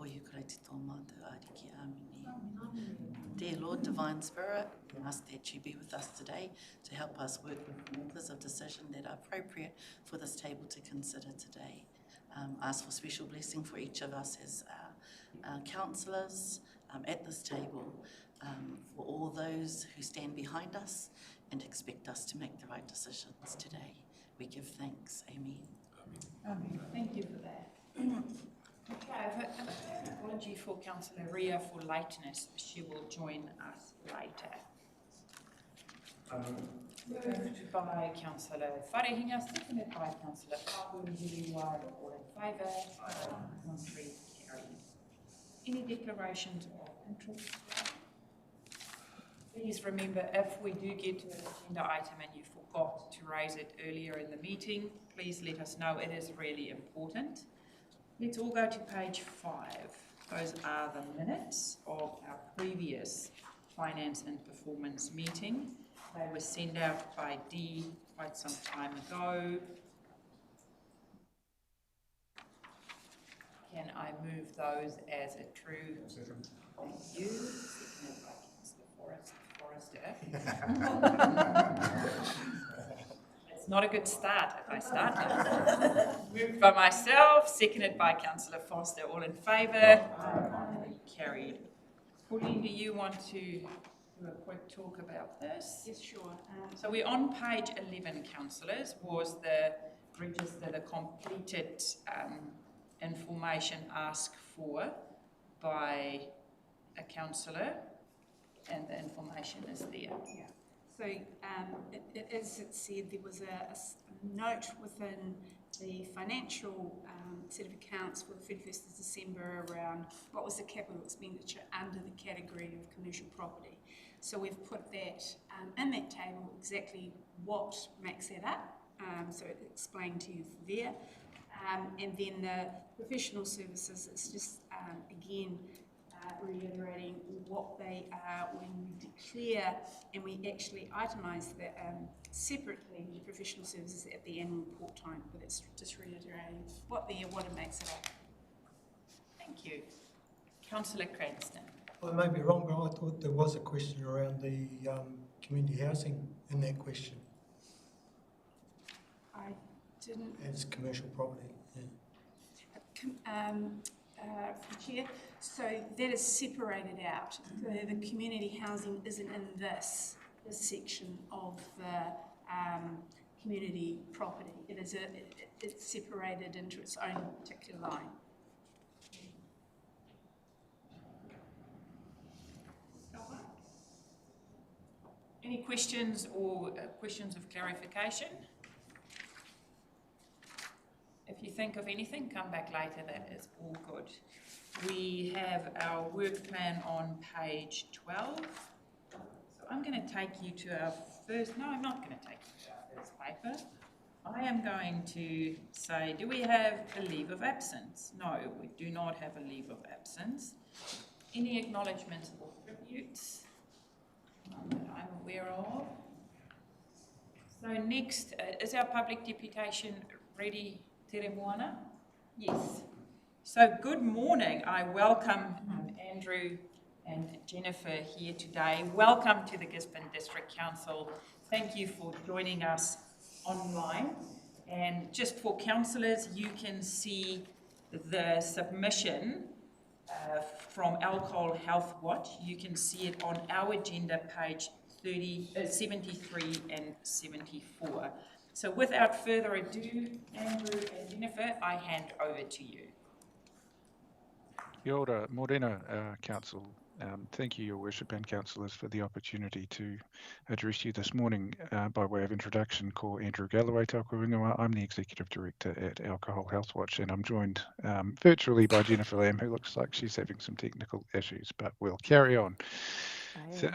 Ko yukurei te tō mātou ariki āmini. Dear Lord, Divine Spirit, we ask that you be with us today to help us work with the authors of decision that are appropriate for this table to consider today. Ask for special blessing for each of us as councillors at this table, for all those who stand behind us and expect us to make the right decisions today. We give thanks. Amen. Amen. Thank you for that. Okay, I have an apology for Councillor Ria for lateness. She will join us later. Moved by Councillor Wharehinga, seconded by Councillor Kapu. All in favour? Contrary, carried. Any declarations of interest? Please remember, if we do get to an agenda item and you forgot to raise it earlier in the meeting, please let us know. It is really important. Let's all go to page 5. Those are the minutes of our previous Finance and Performance meeting. They were sent out by Dee quite some time ago. Can I move those as a true? Thank you. Seconded by Councillor Forrester. It's not a good start if I start now. Moved by myself, seconded by Councillor Foster. All in favour? Carried. Pauline, do you want to do a quick talk about this? Yes, sure. So we're on page 11, councillors, was the register, the completed information asked for by a councillor, and the information is there. Yeah. So as it said, there was a note within the financial set of accounts for the 31st of December around what was the capital expenditure under the category of commercial property. So we've put that in that table exactly what makes that up. So it explained to you there. And then the professional services, it's just again reiterating what they are when we declare and we actually itemise that separately, the professional services at the annual report time, but it's just reiterating what it makes it up. Thank you. Councillor Cranston. I may be wrong, but I thought there was a question around the community housing in that question. I didn't. As commercial property, yeah. Chair, so that is separated out. The community housing isn't in this section of the community property. It's separated into its own particular line. Any questions or questions of clarification? If you think of anything, come back later, that is all good. We have our work plan on page 12. So I'm going to take you to our first, no, I'm not going to take you to our first paper. I am going to say, do we have a leave of absence? No, we do not have a leave of absence. Any acknowledgements or tributes that I'm aware of? So next, is our public deputation ready? Tairāwhiti? Yes. So good morning. I welcome Andrew and Jennifer here today. Welcome to the Gisborne District Council. Thank you for joining us online. And just for councillors, you can see the submission from Alcohol Health Watch. You can see it on our agenda page 73 and 74. So without further ado, Andrew and Jennifer, I hand over to you. Kia ora, morena, Council. Thank you, Your Worship and Councillors, for the opportunity to address you this morning. By way of introduction, ko Andrew Galloway, tauku ringawa. I'm the Executive Director at Alcohol Health Watch, and I'm joined virtually by Jennifer Lamm, who looks like she's having some technical issues, but we'll carry on. So,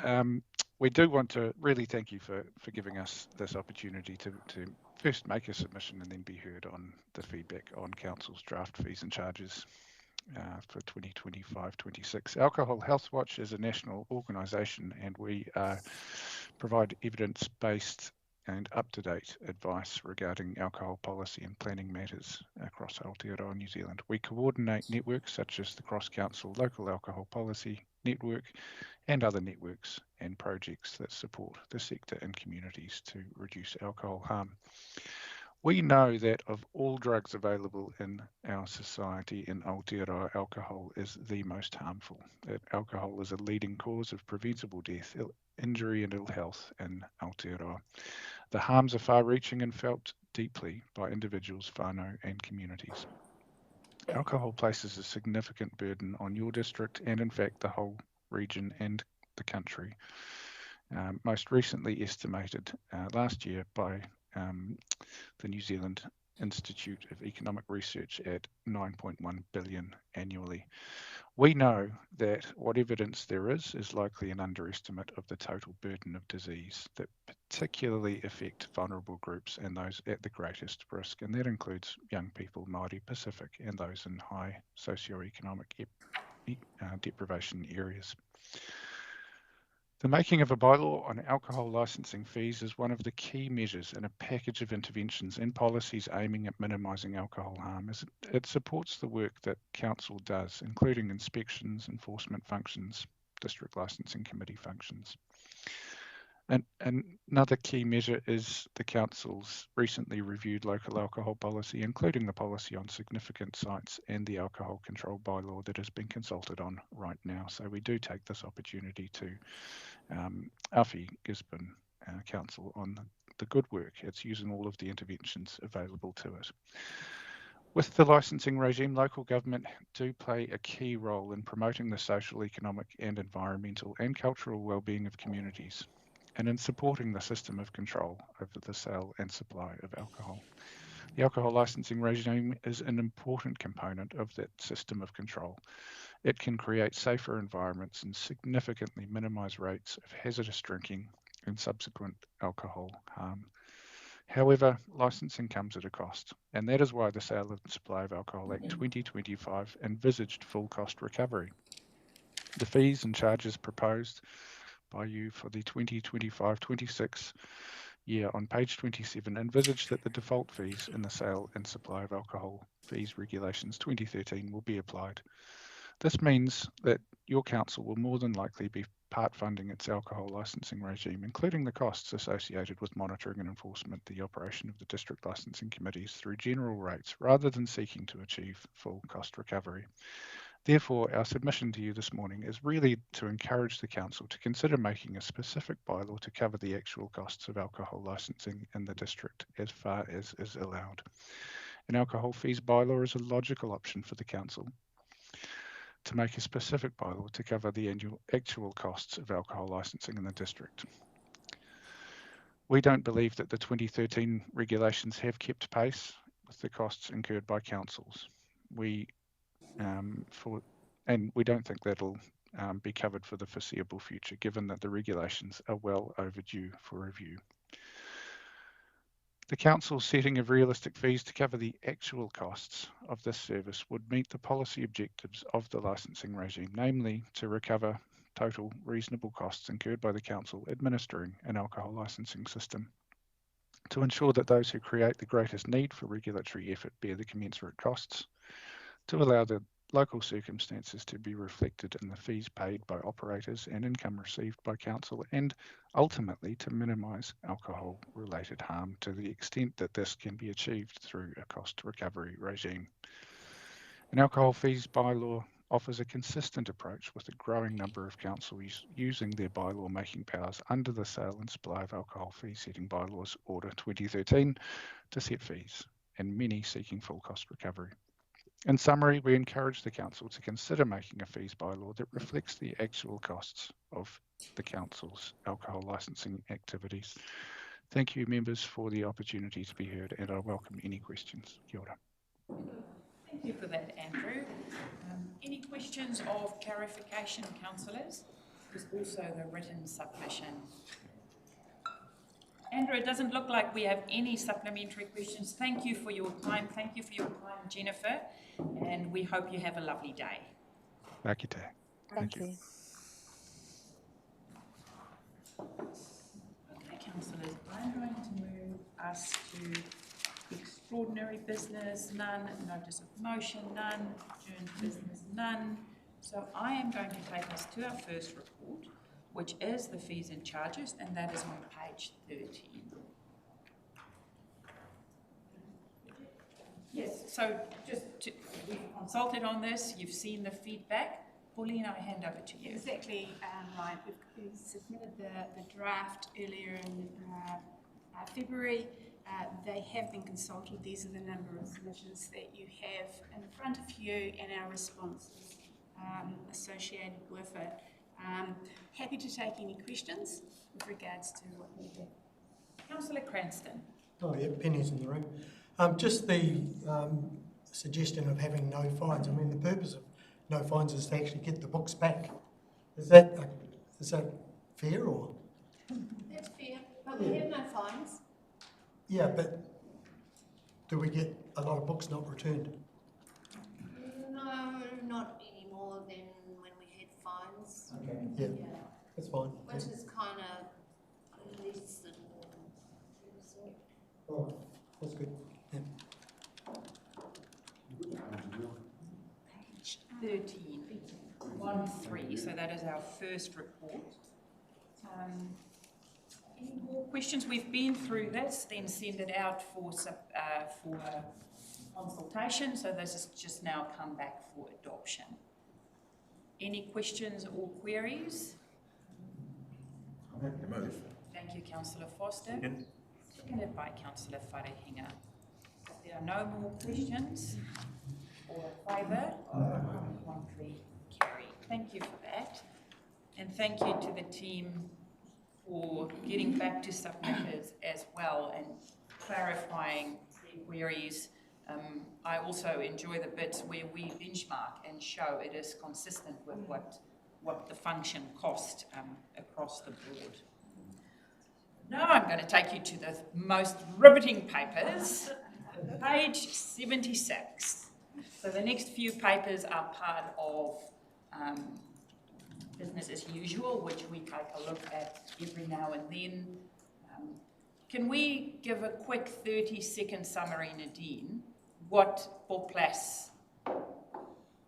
we do want to really thank you for giving us this opportunity to first make a submission and then be heard on the feedback on Council's draft fees and charges for 2025-26. Alcohol Health Watch is a national organisation, and we provide evidence-based and up-to-date advice regarding alcohol policy and planning matters across Aotearoa New Zealand. We coordinate networks such as the Cross-Council Local Alcohol Policy Network and other networks and projects that support the sector and communities to reduce alcohol harm. We know that of all drugs available in our society in Aotearoa, alcohol is the most harmful. Alcohol is a leading cause of preventable death, injury and ill health in Aotearoa. The harms are far-reaching and felt deeply by individuals, whānau and communities. Alcohol places a significant burden on your district and in fact the whole region and the country. Most recently estimated last year by the New Zealand Institute of Economic Research at 9.1 billion annually. We know that what evidence there is likely an underestimate of the total burden of disease that particularly affect vulnerable groups and those at the greatest risk, and that includes young people, Māori, Pacific, and those in high socioeconomic deprivation areas. The making of a bylaw on alcohol licensing fees is one of the key measures in a package of interventions and policies aiming at minimising alcohol harm, as it supports the work that Council does, including inspections, enforcement functions, district licensing committee functions. And another key measure is the Council's recently reviewed local alcohol policy, including the policy on significant sites and the alcohol control bylaw that has been consulted on right now. So we do take this opportunity to Awhi Gisborne Council on the good work it's using all of the interventions available to it. With the licensing regime, local government do play a key role in promoting the social, economic and environmental and cultural well-being of communities, and in supporting the system of control over the sale and supply of alcohol. The alcohol licensing regime is an important component of that system of control. It can create safer environments and significantly minimise rates of hazardous drinking and subsequent alcohol harm. However, licensing comes at a cost, and that is why the Sale and Supply of Alcohol Act 2025 envisaged full cost recovery. The fees and charges proposed by you for the 2025-26 year on page 27 envisage that the default fees in the Sale and Supply of Alcohol Fees Regulations 2013 will be applied. This means that your council will more than likely be part funding its alcohol licensing regime, including the costs associated with monitoring and enforcement, the operation of the district licensing committees through general rates, rather than seeking to achieve full cost recovery. Therefore, our submission to you this morning is really to encourage the council to consider making a specific bylaw to cover the actual costs of alcohol licensing in the district as far as is allowed. An alcohol fees bylaw is a logical option for the council to make a specific bylaw to cover the actual costs of alcohol licensing in the district. We don't believe that the 2013 regulations have kept pace with the costs incurred by councils. We don't think that'll be covered for the foreseeable future, given that the regulations are well overdue for review. The council's setting of realistic fees to cover the actual costs of this service would meet the policy objectives of the licensing regime, namely to recover total reasonable costs incurred by the council administering an alcohol licensing system, to ensure that those who create the greatest need for regulatory effort bear the commensurate costs, to allow the local circumstances to be reflected in the fees paid by operators and income received by council, and ultimately to minimise alcohol-related harm to the extent that this can be achieved through a cost recovery regime. An alcohol fees bylaw offers a consistent approach with a growing number of councils using their bylaw making powers under the Sale and Supply of Alcohol Fee Setting Bylaws Order 2013 to set fees, and many seeking full cost recovery. In summary, we encourage the council to consider making a fees bylaw that reflects the actual costs of the council's alcohol licensing activities. Thank you, members, for the opportunity to be heard, and I welcome any questions. Kia ora. Thank you for that, Andrew. Any questions of clarification, councillors? There's also the written submission. Andrew, it doesn't look like we have any supplementary questions. Thank you for your time. Thank you for your time, Jennifer, and we hope you have a lovely day. Thank you. Thank you. Okay, councillors, I'm going to move us to extraordinary business, none, notice of motion, none, adjourned business, none. So I am going to take us to our first report, which is the fees and charges, and that is on page 13. Yes, so we've consulted on this, you've seen the feedback. Pauline, I hand over to you. Exactly right. We've submitted the draft earlier in February. They have been consulted. These are the number of submissions that you have in front of you and our responses associated with it. Happy to take any questions with regards to what we have. Councillor Cranston. Oh yeah, Penny's in the room. Just the suggestion of having no fines. I mean, the purpose of no fines is to actually get the books back. Is that fair or? That's fair, but we have no fines. Yeah, but do we get a lot of books not returned? No, not any more than when we had fines. Okay. Yeah, that's fine. Which is kind of less than 2%. Oh, that's good. Yeah. Page 13, 1-3, so that is our first report. Any more questions? We've been through this, then send it out for consultation, so this has just now come back for adoption. Any questions or queries? Thank you, Councillor Foster. Seconded by Councillor Wharehinga. If there are no more questions, all in favour? 1-3 carry. Thank you for that. And thank you to the team for getting back to submitters as well and clarifying the queries. I also enjoy the bits where we benchmark and show it is consistent with what the function cost across the board. Now I'm going to take you to the most riveting papers, page 76. So the next few papers are part of business as usual, which we take a look at every now and then. Can we give a quick 30-second summary, Nadine, what BOPLASS,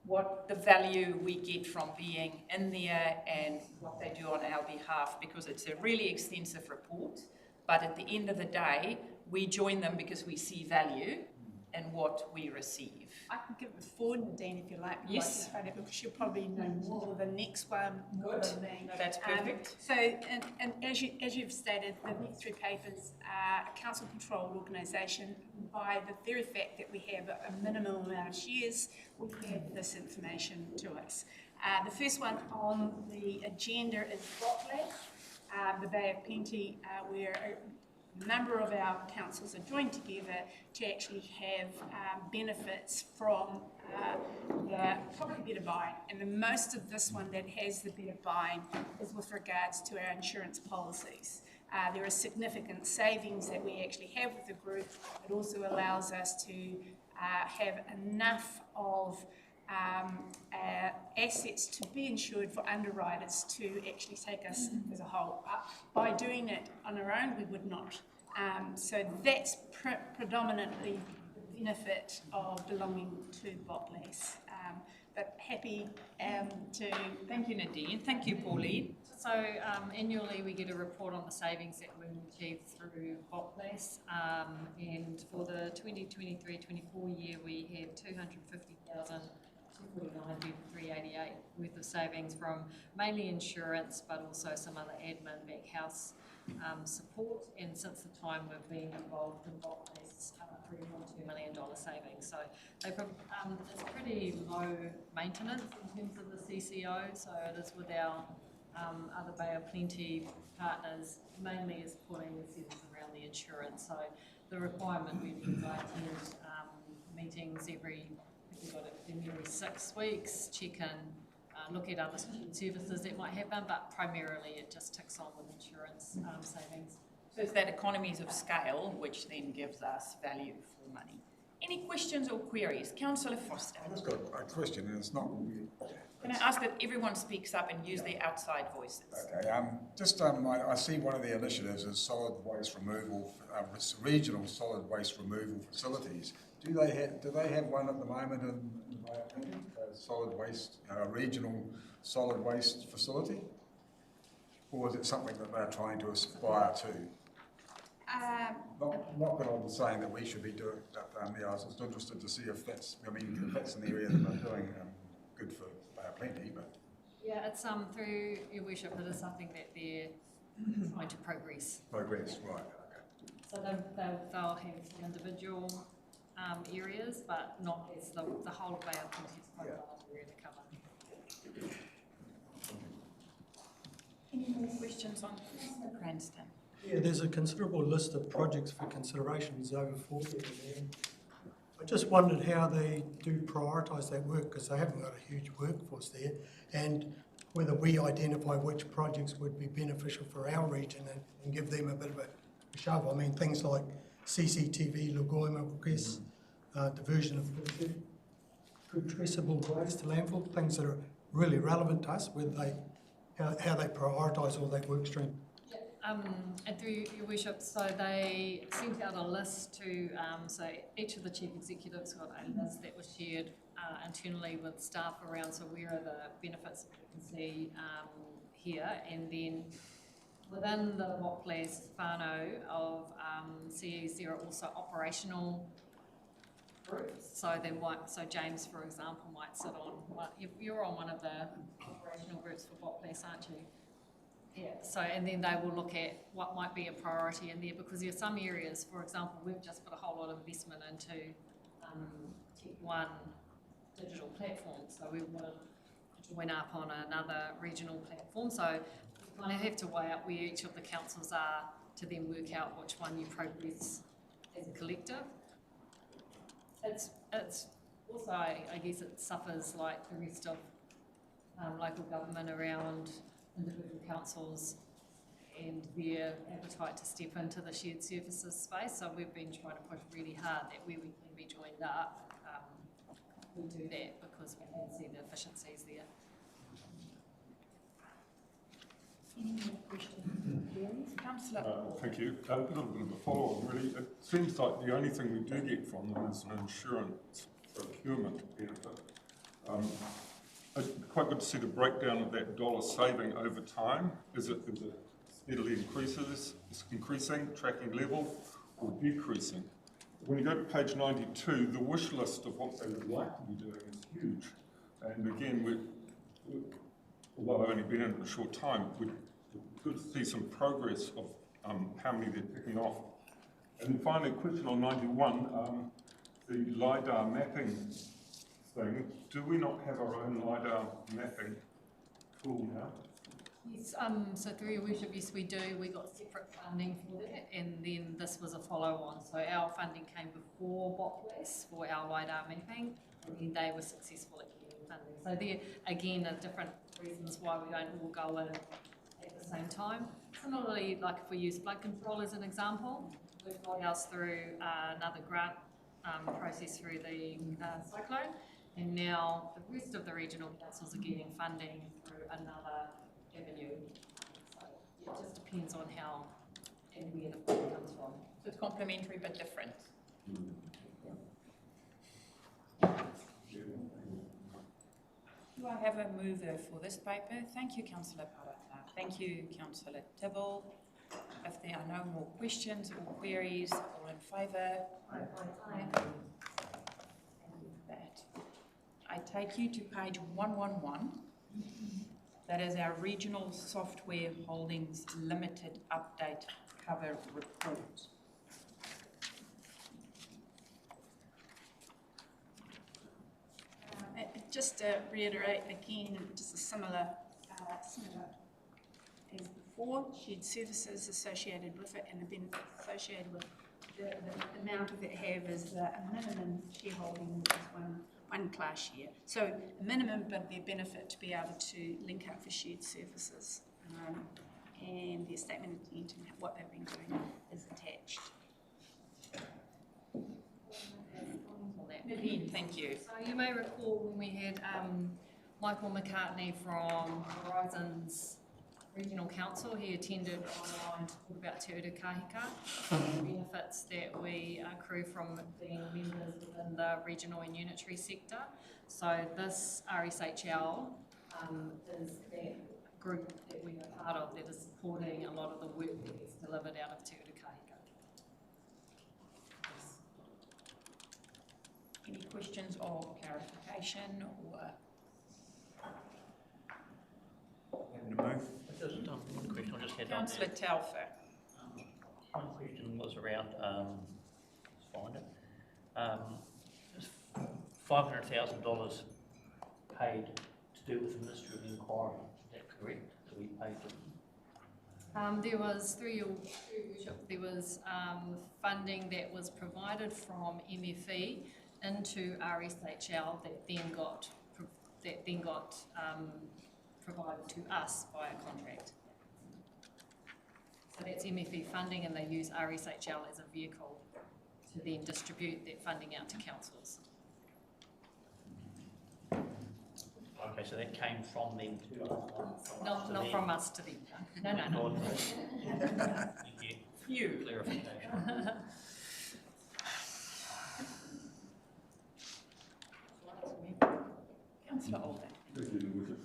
what the value we get from being in there and what they do on our behalf, because it's a really extensive report, but at the end of the day, we join them because we see value in what we receive. I can give it forward, Nadine, if you like. Yes. Because she'll probably know more of the next one more than me. No, that's perfect. So, and as you've stated, the next three papers are a council-controlled organisation. By the very fact that we have a minimum amount of shares, we have this information to us. The first one on the agenda is BOPLASS, the Bay of Plenty, where a number of our councils are joined together to actually have benefits from the property better buying. And the most of this one that has the better buying is with regards to our insurance policies. There are significant savings that we actually have with the group. It also allows us to have enough of assets to be insured for underwriters to actually take us as a whole. By doing it on our own, we would not. So that's predominantly the benefit of belonging to BOPLASS. But happy to... Thank you, Nadine. Thank you, Pauline. So annually we get a report on the savings that we've achieved through BOPLASS, and for the 2023-24 year we had 250,000 $49,388 worth of savings from mainly insurance, but also some other admin, back house support. And since the time we've been involved in BOPLASS, $3.2 million savings. So it's pretty low maintenance in terms of the CCO. So it is with our other Bay of Plenty partners, mainly as Pauline said, is around the insurance. So the requirement we provide meetings every 6 weeks, check in, look at other services that might happen, but primarily it just ticks on with insurance savings. So it's that economies of scale which then gives us value for money. Any questions or queries? Councillor Foster. I've just got a question, and it's not really. Can I ask that everyone speaks up and use their outside voices? Okay, I see one of the initiatives is solid waste removal, regional solid waste removal facilities. Do they have one at the moment in my opinion, solid waste, regional solid waste facility? Or is it something that they're trying to aspire to? Not that I'm saying that we should be doing that. I was just interested to see if that's an area that they're doing good for plenty, but. Yeah, it's through your worship, it is something that they're trying to progress. Progress, right, okay. So they'll have some individual areas, but not as the whole of our context profile area to cover. Any more questions on Cranston? Yeah, there's a considerable list of projects for consideration. There's over 40 of them. I just wondered how they do prioritise that work, because they haven't got a huge workforce there, and whether we identify which projects would be beneficial for our region and give them a bit of a shove. I mean, things like CCTV, Lagoima requests, diversion of good traceable waste to landfill, things that are really relevant to us, whether how they prioritise all that work stream. And through your worship, so they sent out a list to, so each of the chief executives got a list that was shared internally with staff around, so where are the benefits that we can see here, and then within the BOPLASS whānau of CEs, there are also operational groups, so James, for example, might sit on, you're on one of the operational groups for BOPLASS, aren't you? Yeah, so and then they will look at what might be a priority in there, because there are some areas, for example, we've just put a whole lot of investment into Tech One digital platform, so we want to join up on another regional platform, so we kind of have to weigh up where each of the councils are to then work out which one you progress as a collective. It's also, I guess it suffers like the rest of local government around individual councils and their appetite to step into the shared services space. So we've been trying to push really hard that where we can be joined up, we'll do that, because we can see the efficiencies there. Any more questions? Councillor. Thank you. A little bit of a follow-on, really. It seems like the only thing we do get from them is an insurance procurement benefit. It's quite good to see the breakdown of that dollar saving over time. Is it steadily increasing, tracking level, or decreasing? When you go to page 92, the wish list of what they would like to be doing is huge. And again, although I've only been in it a short time, we're good to see some progress of how many they're picking off. And then finally, question on 91, the LiDAR mapping thing. Do we not have our own LiDAR mapping tool now? Yes, so through your worship, yes we do. We got separate funding for that, and then this was a follow-on. So our funding came before BOPLASS for our LiDAR mapping, and then they were successful at getting funding. So there, again, are different reasons why we don't all go in at the same time. Similarly, like if we use flood control as an example, we've got ours through another grant process through the cyclone, and now the rest of the regional councils are getting funding through another avenue. So it just depends on how and where the funding comes from. So it's complementary but different. Do I have a mover for this paper? Thank you, Councillor Parata. Thank you, Councillor Tibble. If there are no more questions or queries, all in favour? Aye. That. I take you to page 111. That is our Regional Software Holdings Limited Update Cover Report. Just to reiterate again, just a similar as before, shared services associated with it and the benefits associated with the amount of it have is a minimum shareholding, which is one class share. So a minimum, but their benefit to be able to link up for shared services. And their statement of intent and what they've been doing is attached. Nadine, thank you. So you may recall when we had Michael McCartney from Horizons Regional Council, he attended online to talk about Te Ure Kahika, the benefits that we accrue from being members within the regional and unitary sector. So this RSHL is that group that we are part of that is supporting a lot of the work that gets delivered out of Te Ure Kahika. Any questions or clarification or? Happy to move. Just one question I just had on Councillor there. Telfer. One question was around, let's find it. Is $500,000 paid to do with the Ministry of Inquiry? Is that correct? That we paid them? There was, through your worship, there was funding that was provided from MFE into RSHL that then got provided to us by a contract. So that's MFE funding, and they use RSHL as a vehicle to then distribute that funding out to councils. Okay, so that came from them to us? Not from us to them. No. Thank you. You. Clarification. Councillor Alden. Thank you, Your Worship.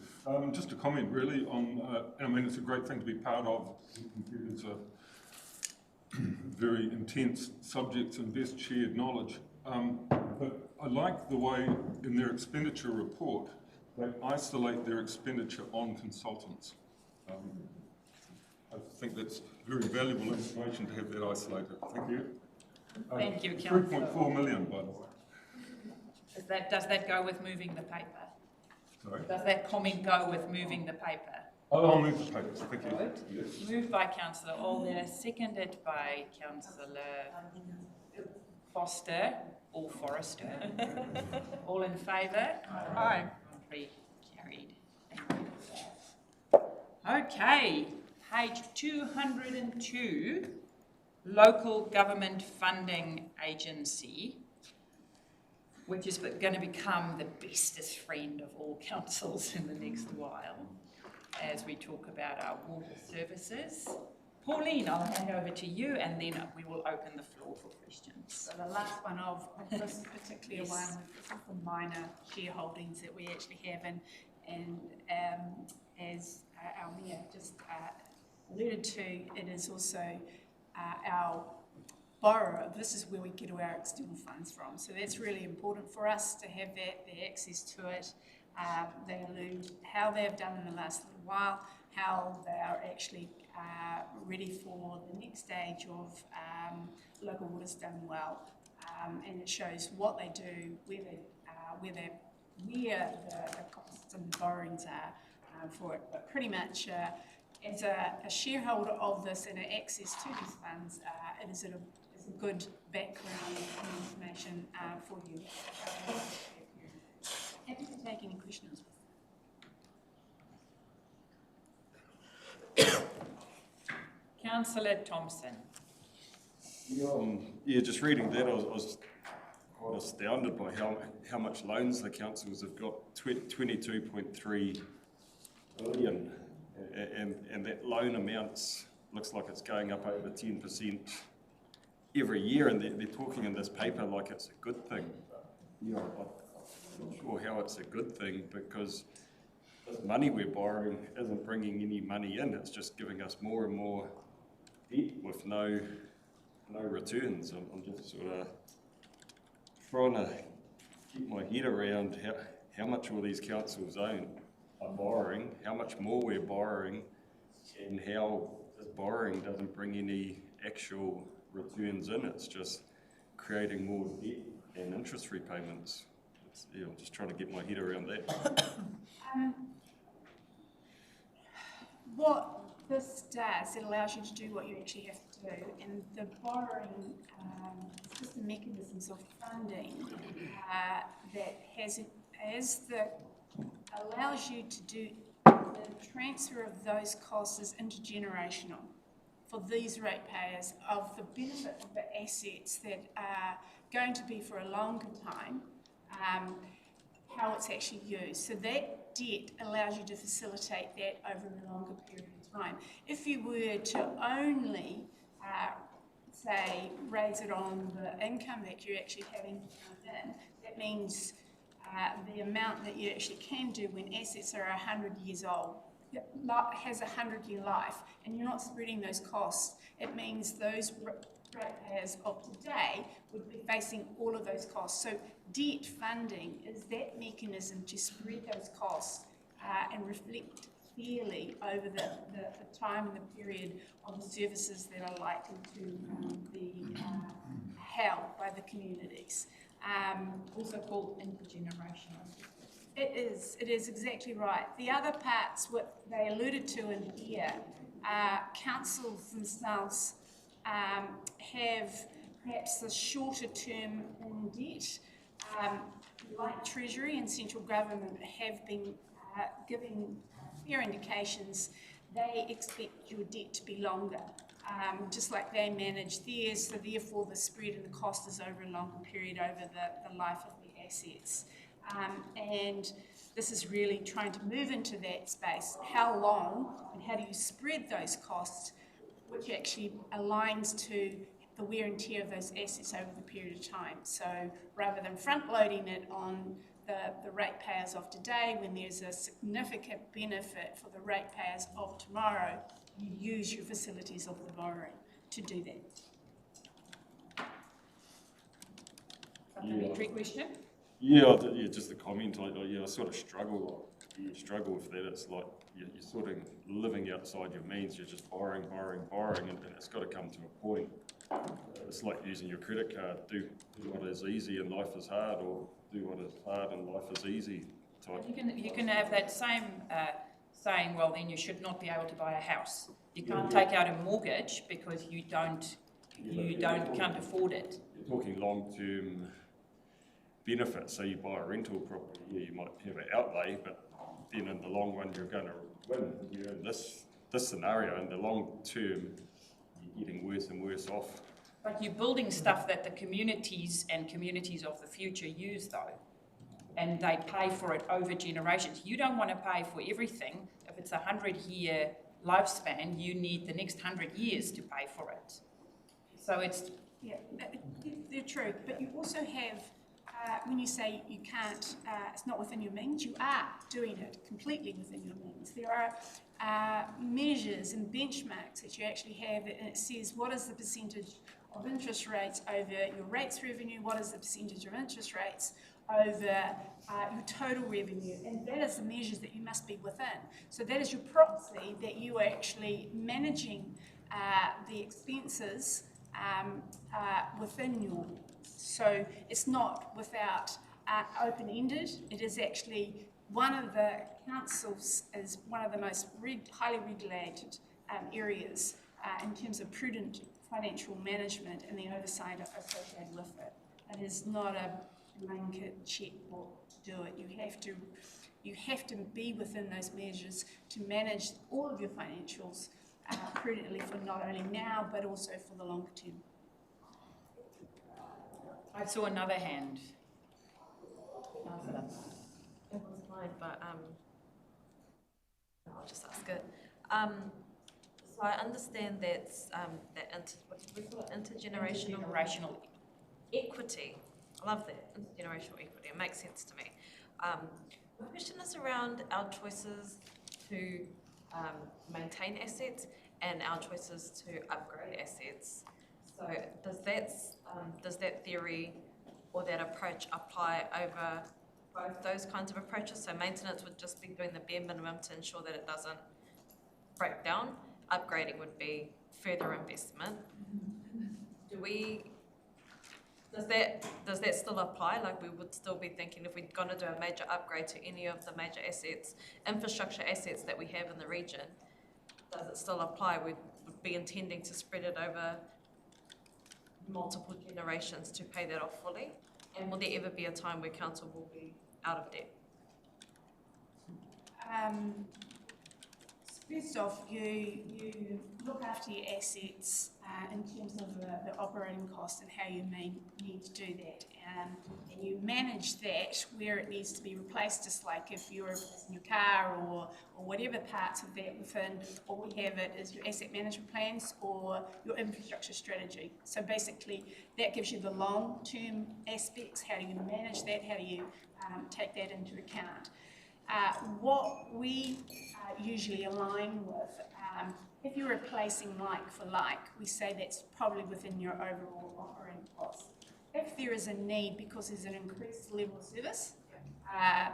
Just a comment really on, I mean, it's a great thing to be part of. It's a very intense subjects and best shared knowledge. But I like the way in their expenditure report, they isolate their expenditure on consultants. I think that's very valuable information to have that isolated. Thank you. Thank you, Councillor. 3.4 million, by the way. Does that go with moving the paper? Sorry? Does that comment go with moving the paper? Oh, I'll move the papers. Thank you. Good. Yes. Moved by Councillor Alden, seconded by Councillor Foster or Forrester. All in favour? Aye. Contrary, carried. Okay, page 202, Local Government Funding Agency, which is going to become the bestest friend of all councils in the next while as we talk about our water services. Pauline, I'll hand over to you and then we will open the floor for questions. So the last one of this particular Yes. one, this is the minor shareholdings that we actually have, and as our mayor just alluded to, it is also our borrower. This is where we get all our external funds from. So that's really important for us to have the access to it. They allude how they've done in the last little while, how they are actually ready for the next stage of local water's done well, and it shows what they do, where the costs and borrowings are for it. But pretty much, as a shareholder of this and access to these funds, it is a good background information for you. Happy to take any questions. Councillor Thompson. Yeah, just reading that, I was quite astounded by how much loans the councils have got, 22.3 billion, and that loan amounts looks like it's going up over 10% every year, and they're talking in this paper like it's a good thing. Yeah, I'm not sure how it's a good thing, because the money we're borrowing isn't bringing any money in, it's just giving us more and more debt with no returns. I'm just sort of trying to get my head around how much all these councils are borrowing, how much more we're borrowing, and how this borrowing doesn't bring any actual returns in. It's just creating more debt and interest repayments. Yeah, I'm just trying to get my head around that. What this does, it allows you to do what you actually have to do, and the borrowing is just the mechanisms of funding that allows you to do the transfer of those costs is intergenerational for these ratepayers of the benefit of the assets that are going to be for a longer time how it's actually used. So that debt allows you to facilitate that over a longer period of time. If you were to only, say, raise it on the income that you're actually having come in, that means the amount that you actually can do when assets are 100 years old, has a 100-year life, and you're not spreading those costs. It means those ratepayers of today would be facing all of those costs. So debt funding is that mechanism to spread those costs and reflect fairly over the time and the period of the services that are likely to be held by the communities. Also called intergenerational. It is exactly right. The other parts, what they alluded to in here, councils themselves have perhaps the shorter term in debt. Like Treasury and central government have been giving fair indications, they expect your debt to be longer, just like they manage theirs, so therefore the spread and the cost is over a longer period over the life of the assets. And this is really trying to move into that space. How long and how do you spread those costs, which actually aligns to the wear and tear of those assets over the period of time. So rather than front loading it on the ratepayers of today, when there's a significant benefit for the ratepayers of tomorrow, you use your facilities of the borrowing to do that. Supplementary question? Yeah, just a comment. I sort of struggle with that. It's like you're sort of living outside your means. You're just borrowing, and it's got to come to a point. It's like using your credit card. Do what is easy and life is hard, or do what is hard and life is easy. Type. You can have that same saying, well, then you should not be able to buy a house. You can't take out a mortgage because you can't afford it. You're talking long-term benefits. So you buy a rental property, you might have an outlay, but then in the long run you're going to win. You're in this scenario, in the long term, you're getting worse and worse off. But you're building stuff that the communities and communities of the future use, though, and they pay for it over generations. You don't want to pay for everything. If it's a 100-year lifespan, you need the next 100 years to pay for it. So it's... Yeah, they're true, but you also have, when you say you can't, it's not within your means, you are doing it completely within your means. There are measures and benchmarks that you actually have, and it says what is the percentage of interest rates over your rates revenue, what is the percentage of interest rates over your total revenue, and that is the measures that you must be within. So that is your proxy that you are actually managing the expenses within your. So it's not without open-ended. It is actually one of the councils is one of the most highly regulated areas in terms of prudent financial management and the oversight associated with it. It is not a blanket checkbook to do it. You have to be within those measures to manage all of your financials prudently for not only now but also for the longer term. I saw another hand. It was mine, but I'll just ask it. So I understand that's what did we call it? Intergenerational equity. I love that, intergenerational equity. It makes sense to me. My question is around our choices to maintain assets and our choices to upgrade assets. So does that theory or that approach apply over both those kinds of approaches? So maintenance would just be doing the bare minimum to ensure that it doesn't break down. Upgrading would be further investment. Does that still apply? Like we would still be thinking if we're going to do a major upgrade to any of the major assets, infrastructure assets that we have in the region, does it still apply? We would be intending to spread it over multiple generations to pay that off fully? And will there ever be a time where council will be out of debt? First off, you look after your assets in terms of the operating costs and how you may need to do that. And you manage that where it needs to be replaced, just like if you're replacing your car or whatever parts of that within, or we have it as your asset management plans or your infrastructure strategy. So basically, that gives you the long-term aspects. How do you manage that? How do you take that into account? What we usually align with, if you're replacing like for like, we say that's probably within your overall operating costs. If there is a need because there's an increased level of service,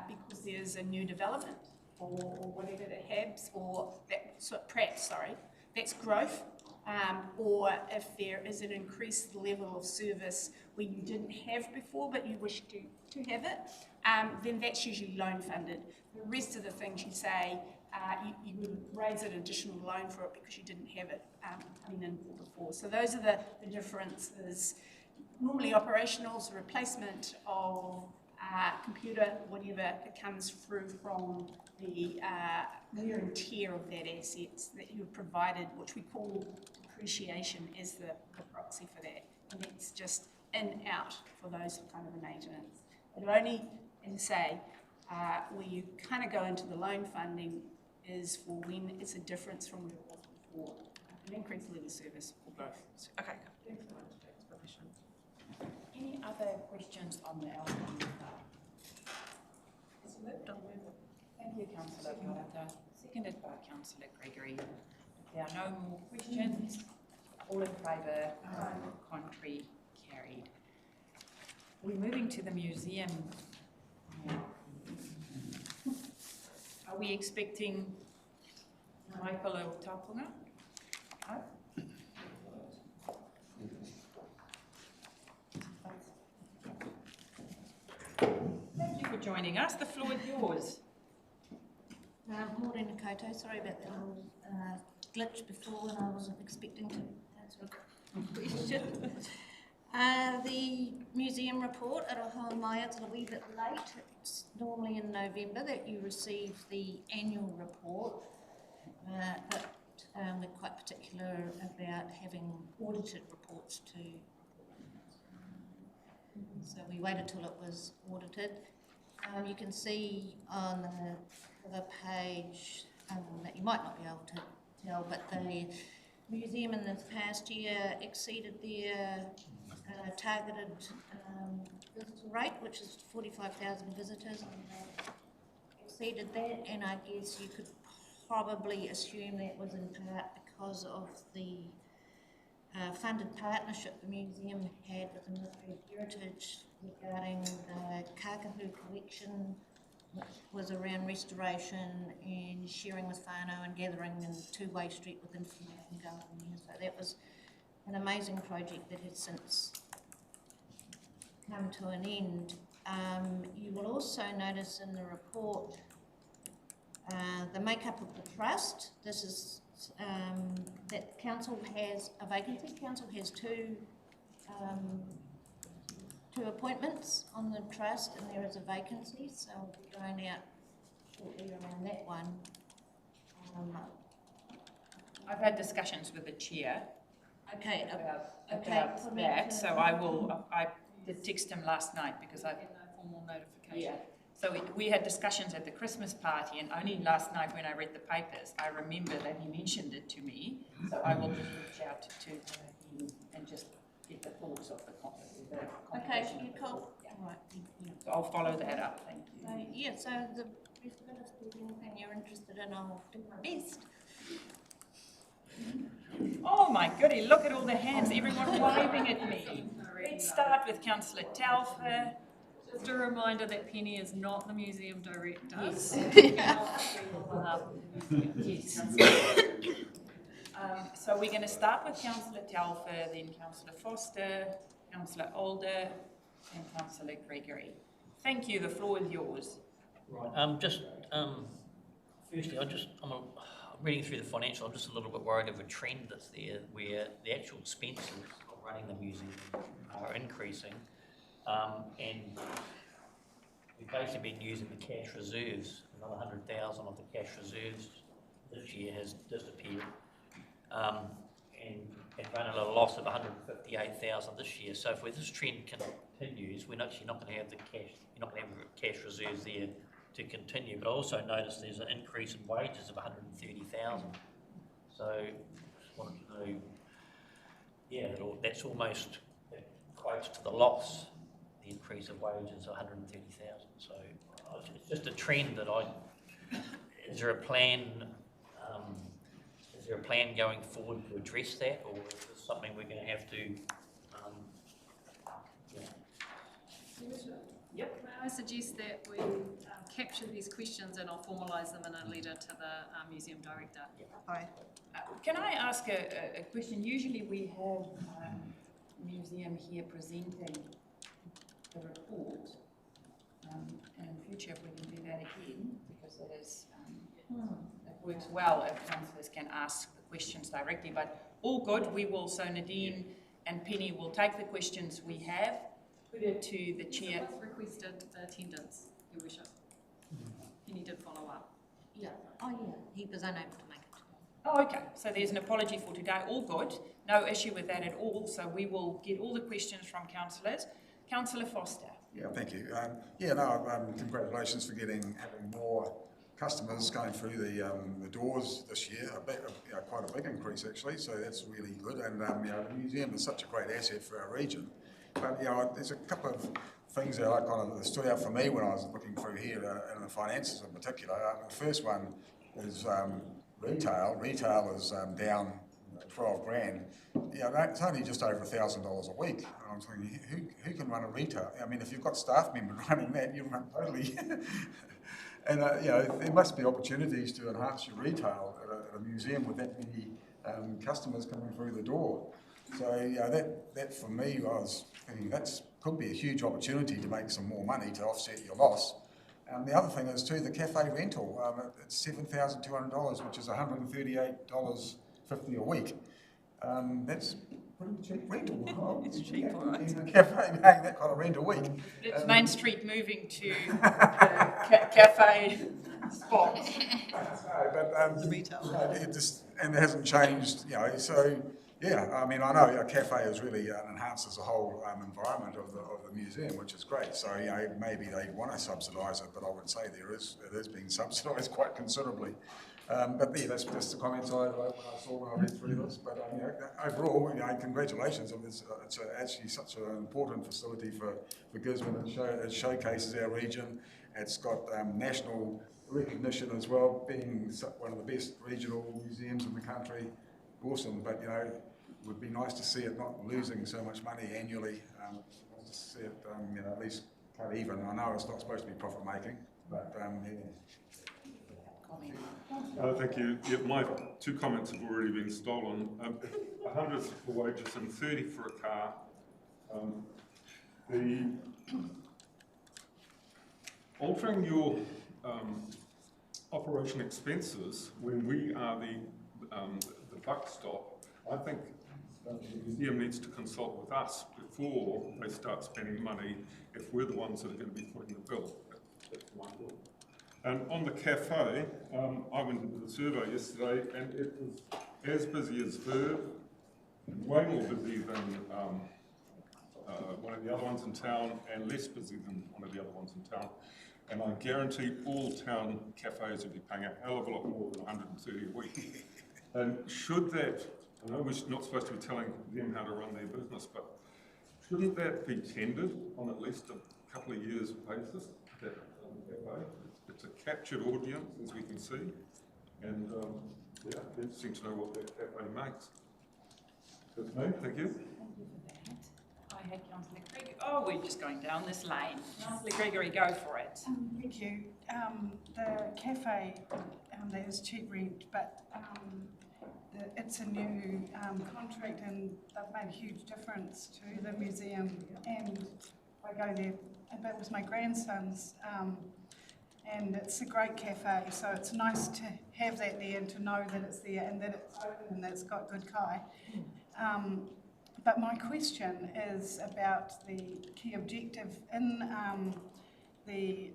because there's a new development or whatever that happens, or perhaps, that's growth, or if there is an increased level of service where you didn't have before but you wish to have it, then that's usually loan funded. The rest of the things you say, you would raise an additional loan for it because you didn't have it coming in for before. So those are the differences. Normally operationals, replacement of computer, whatever it comes through from the wear and tear of that assets that you've provided, which we call depreciation as the proxy for that. And it's just in, out for those kind of maintenance. It only, as I say, where you kind of go into the loan funding is for when it's a difference from where it was before, an increased level of service or both. Okay. Any other questions on the outcome? Thank you, Councillor Karakia. Seconded by Councillor Gregory. If there are no more questions, all in favour, contrary, carried. We're moving to the museum. Are we expecting Michael o Tapunga? No? Thank you for joining us. The floor is yours. Morena koutou, sorry about the little glitch before when I wasn't expecting to answer a question. The museum report at Oho Mai, it's a wee bit late. It's normally in November that you receive the annual report, but we're quite particular about having audited reports too. So we waited till it was audited. You can see on the page that you might not be able to tell, but the museum in this past year exceeded their targeted visitor rate, which is 45,000 visitors, and exceeded that, and I guess you could probably assume that was in part because of the funded partnership the museum had with the Ministry of Heritage regarding the Kakahu collection, which was around restoration and sharing with whānau and gathering in two-way street with information going there. So that was an amazing project that has since come to an end. You will also notice in the report the makeup of the trust. This is that council has a vacancy. Council has two appointments on the trust, and there is a vacancy, so we'll be going out shortly around that one. I've had discussions with the chair Okay, about that, so I did text him last night because I had no formal notification. Yeah. So we had discussions at the Christmas party, and only last night when I read the papers, I remember that he mentioned it to me. So I will just reach out to him and just get the thoughts of the okay, you cool. Yeah. Right. Yeah. So I'll follow that up. Thank you. So, yeah, so the rest of it, if there's anything you're interested in, I'll do my best. Oh my goodie, look at all the hands, everyone waving at me. Let's start with Councillor Tairāwhiti. Just a reminder that Penny is not the museum director. Yes. Yes. So we're going to start with Councillor Tairāwhiti, then Councillor Foster, Councillor Alder, and Councillor Gregory. Thank you. The floor is yours. Right. Firstly, I'm reading through the financial. I'm just a little bit worried of a trend that's there, where the actual expenses of running the museum are increasing, and we've basically been using the cash reserves, another 100,000 of the cash reserves this year has disappeared, and run at a loss of 158,000 this year. So if this trend continues, we're actually not going to have the cash. You're not going to have cash reserves there to continue. But I also noticed there's an increase in wages of 130,000. So just wanted to know, yeah, that's almost equates to the loss, the increase of wages of 130,000. So it's just a trend that is there a plan? Is there a plan going forward to address that, or is this something we're going to have to? Yep. May I suggest that we capture these questions and I'll formalise them in a letter to the museum director. Hi. Can I ask a question? Usually we have museum here presenting the report. And in future, if we can do that again, because it is it works well if councillors can ask the questions directly. But all good. We will. So Nadine and Penny will take the questions we have, put it to the chair. Both requested attendance, Your Worship. Penny did follow up. Yeah. Oh, yeah. He was unable to make it. Oh, okay. So there's an apology for today. All good. No issue with that at all. So we will get all the questions from councillors. Councillor Foster. Yeah, thank you. Congratulations for having more customers going through the doors this year. Quite a big increase actually. So that's really good. And the museum is such a great asset for our region. But there's a couple of things that stood out for me when I was looking through here in the finances in particular. The first one is retail. Retail is down 12 grand. It's only just over $1,000 a week. And I'm thinking, who can run a retail? I mean, if you've got staff members running that, you run totally. And there must be opportunities to enhance your retail at a museum with that many customers coming through the door. So that for me, I was thinking could be a huge opportunity to make some more money to offset your loss. The other thing is too, the cafe rental. It's $7,200, which is $138.50 a week. That's pretty cheap rental. It's cheap, all right. In a cafe paying that kind of rent a week. It's Main Street moving to the cafe spot. But retail. And it hasn't changed, so. Yeah, I mean, I know a cafe is really enhances the whole environment of the museum, which is great. So, maybe they want to subsidise it, but I would say it is being subsidised quite considerably. But yeah, that's just the comments I saw when I read through this. But overall, congratulations. It's actually such an important facility for Gisborne. It showcases our region. It's got national recognition as well, being one of the best regional museums in the country. Awesome, but it would be nice to see it not losing so much money annually. To see it, at least cut even. I know it's not supposed to be profit making, but Thank you. Yeah, my two comments have already been stolen. 100 for wages and 30 for a car. The altering your operation expenses when we are the buck stop, I think the museum needs to consult with us before they start spending money if we're the ones that are going to be footing the bill. That's my thought. And on the cafe, I went into the survey yesterday and it was as busy as Verve, way more busy than one of the other ones in town and less busy than one of the other ones in town. And I guarantee all town cafes will be paying a hell of a lot more than 130 a week. And should that, I know we're not supposed to be telling them how to run their business, but shouldn't that be tendered on at least a couple of years basis? That cafe? It's a captured audience, as we can see, and yeah, interesting to know what that cafe makes. That's me, thank you. Thank you for that. I had Councillor Gregory. Oh, we're just going down this lane. Councillor Gregory, go for it. Thank you. The cafe, there is cheap rent, but it's a new contract and they've made a huge difference to the museum, and I go there a bit with my grandsons, and it's a great cafe, so it's nice to have that there and to know that it's there and that it's open and that it's got good kai. But my question is about the key objective in the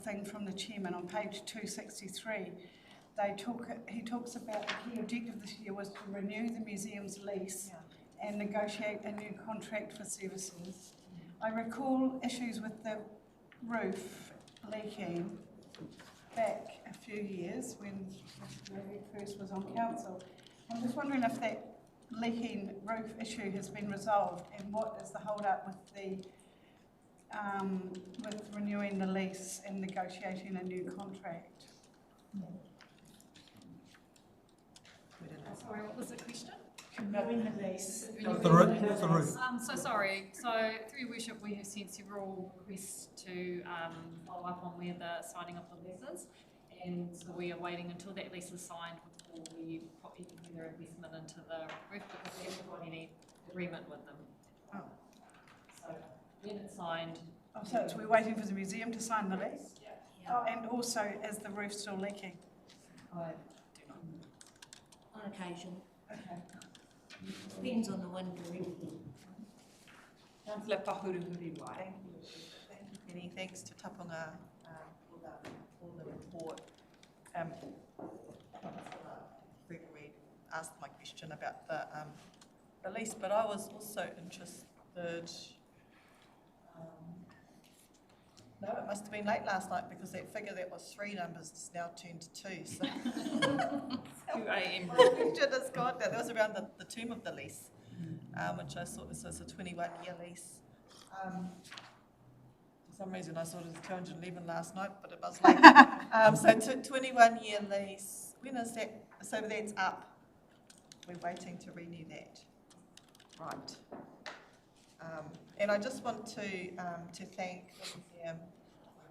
thing from the chairman on page 263. he talks about the key objective this year was to renew the museum's lease and negotiate a new contract for services. I recall issues with the roof leaking back a few years when Galloway first was on council. I'm just wondering if that leaking roof issue has been resolved and what is the hold-up with the with renewing the lease and negotiating a new contract. Sorry, what was the question? Renewing the lease. The roof. So sorry, so through your worship, we have sent several requests to follow up on where the signing of the leases, and so we are waiting until that lease is signed before we put any further investment into the roof, because we haven't got any agreement with them. Oh. So when it's signed. Oh, so we're waiting for the museum to sign the lease? Yeah. Oh, and also, is the roof still leaking? On occasion. Okay. Depends on the wind really. Councillor Pahuruhuri Wai. Thank you, Penny. Thanks to Tapunga for the report. Gregory asked my question about the lease, but I was also interested. No, it must have been late last night because that figure that was 3 numbers is now turned to 2. So 2 a.m. my question has gone. That was around the term of the lease, which I thought was a 21-year lease. For some reason I thought it was 211 last night, but it was late. So 21-year lease. When is that? So that's up. We're waiting to renew that. Right. And I just want to thank the museum.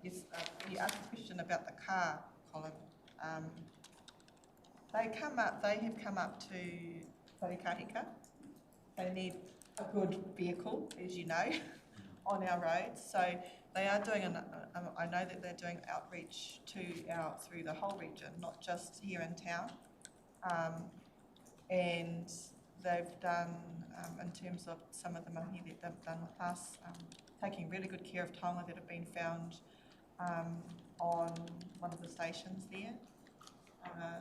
Yes, you asked a question about the car, Colin. They have come up to Karakia. They need a good vehicle, as you know, on our roads. So they are doing I know that they're doing outreach through the whole region, not just here in town. And they've done, in terms of some of the mahi that they've done with us, taking really good care of taonga that have been found on one of the stations there.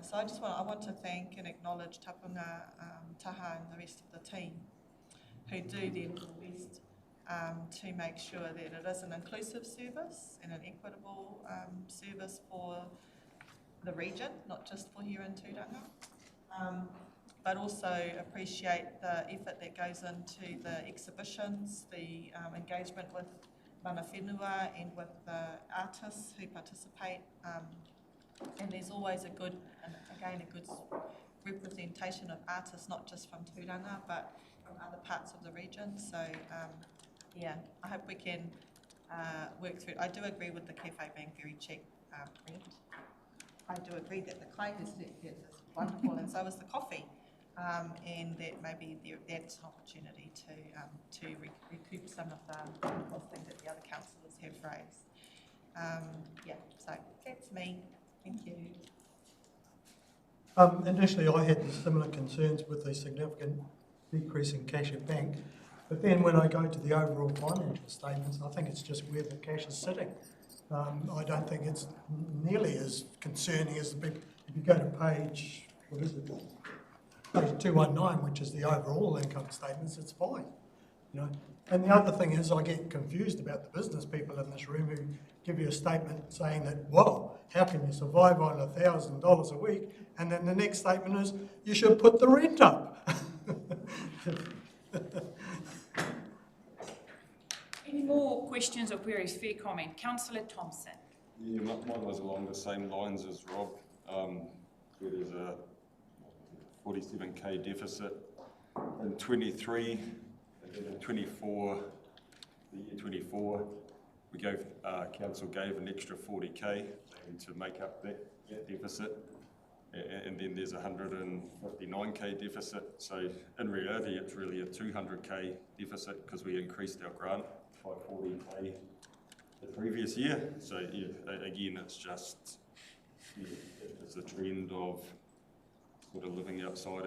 So I want to thank and acknowledge Tapunga, Taha and the rest of the team who do their best to make sure that it is an inclusive service and an equitable service for the region, not just for here in Tairāwhiti. But also appreciate the effort that goes into the exhibitions, the engagement with mana whenua and with the artists who participate. And there's always a good representation of artists, not just from Tairāwhiti, but from other parts of the region. So, yeah, I hope we can work through. I do agree with the cafe being very cheap rent. I do agree that the cake is wonderful, and so is the coffee. And that maybe that's an opportunity to recoup some of the costing that the other councillors have raised. Yeah, so that's me. Thank you. Initially, I had similar concerns with the significant decrease in cash at bank, but then when I go to the overall financial statements, I think it's just where the cash is sitting. I don't think it's nearly as concerning as the big. If you go to page, what is it? Page 219, which is the overall income statements, it's fine, you know. And the other thing is, I get confused about the business people in this room who give you a statement saying that, well, how can you survive on $1,000 a week? And then the next statement is, you should put the rent up. Any more questions or queries? Fair comment. Councillor Thompson. Yeah, mine was along the same lines as Rob, where there's a 47k deficit in 23, and then in 24, the year 24, we gave, council gave an extra 40k to make up that deficit, and then there's a 159k deficit. So in reality, it's really a 200k deficit because we increased our grant by 40k the previous year. So yeah, again, it's just it's a trend of sort of living outside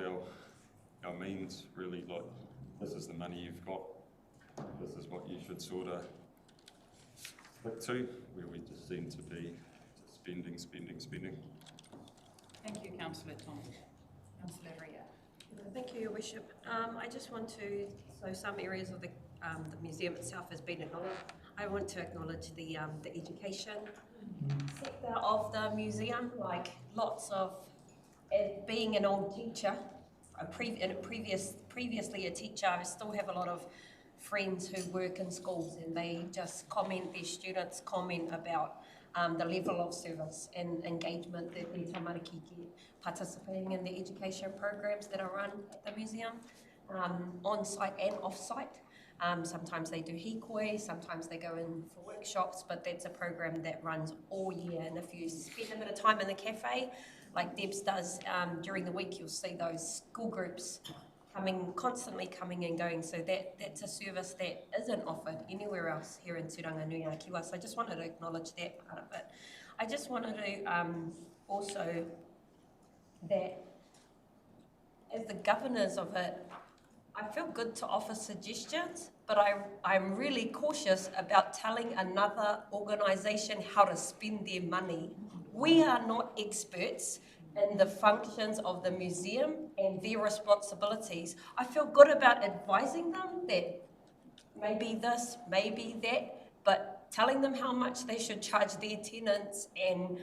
our means, really. Like, this is the money you've got, this is what you should sort of stick to, where we just seem to be spending. Thank Councillor Thomas. Councillor Ria. Thank you, Your Worship. I just want to, so some areas of the museum itself has been acknowledged. I want to acknowledge the education sector of the museum, like lots of, being an old teacher, previously a teacher, I still have a lot of friends who work in schools and they just comment, their students comment about the level of service and engagement that the tamariki get participating in the education programs that are run at the museum, on-site and off-site. Sometimes they do hikoi, sometimes they go in for workshops, but that's a program that runs all year. And if you spend a bit of time in the cafe, like Debs does, during the week you'll see those school groups constantly coming and going. So that's a service that isn't offered anywhere else here in Turanganui-a-Kiwa. So I just wanted to acknowledge that part of it. I just wanted to also that as the governors of it, I feel good to offer suggestions, but I'm really cautious about telling another organisation how to spend their money. We are not experts in the functions of the museum and their responsibilities. I feel good about advising them that maybe this, maybe that, but telling them how much they should charge their tenants and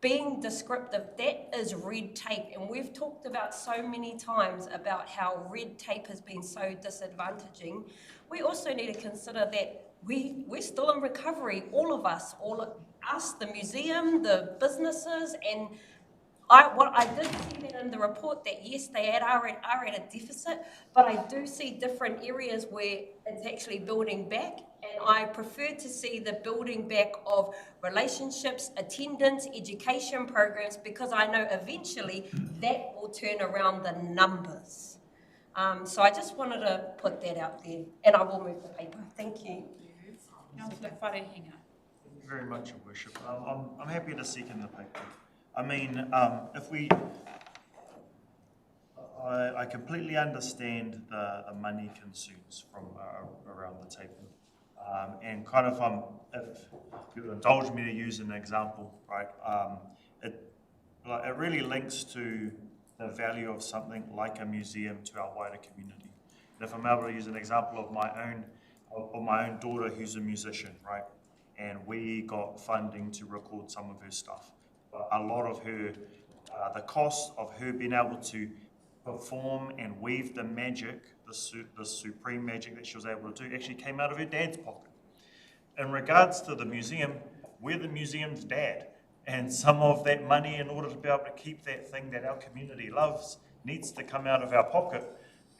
being descriptive, that is red tape. And we've talked about so many times about how red tape has been so disadvantaging. We also need to consider that we're still in recovery, all of us, the museum, the businesses, and I did see that in the report that yes, they are at a deficit, but I do see different areas where it's actually building back, and I prefer to see the building back of relationships, attendance, education programs, because I know eventually that will turn around the numbers. So I just wanted to put that out there, and I will move the paper. Thank you. Councillor Wharehinga. Thank you very much, Your Worship. I'm happy to second the paper. I mean, I completely understand the money concerns from around the table. And kind of, if you'll indulge me to use an example, right? It really links to the value of something like a museum to our wider community. And if I'm able to use an example of my own daughter who's a musician, right? And we got funding to record some of her stuff. But a lot of her, the cost of her being able to perform and weave the magic, the supreme magic that she was able to do, actually came out of her dad's pocket. In regards to the museum, we're the museum's dad. And some of that money, in order to be able to keep that thing that our community loves, needs to come out of our pocket.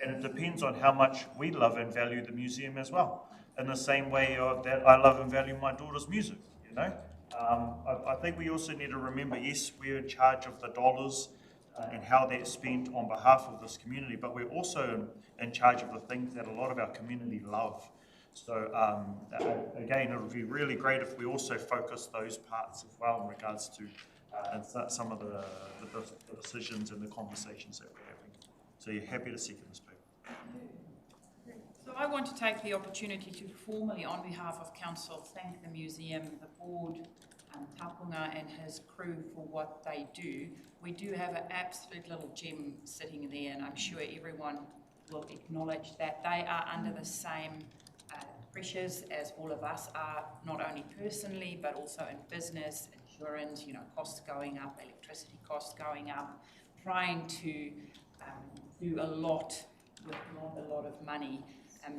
And it depends on how much we love and value the museum as well. In the same way that I love and value my daughter's music, you know? I think we also need to remember, yes, we're in charge of the dollars and how that's spent on behalf of this community, but we're also in charge of the things that a lot of our community love. So again, it would be really great if we also focus those parts as well in regards to some of the decisions and the conversations that we're having. So you're happy to second this paper. So I want to take the opportunity to formally, on behalf of Council, thank the museum, the board, Tapunga and his crew for what they do. We do have an absolute little gem sitting there, and I'm sure everyone will acknowledge that they are under the same pressures as all of us are, not only personally, but also in business, insurance, costs going up, electricity costs going up, trying to do a lot with not a lot of money.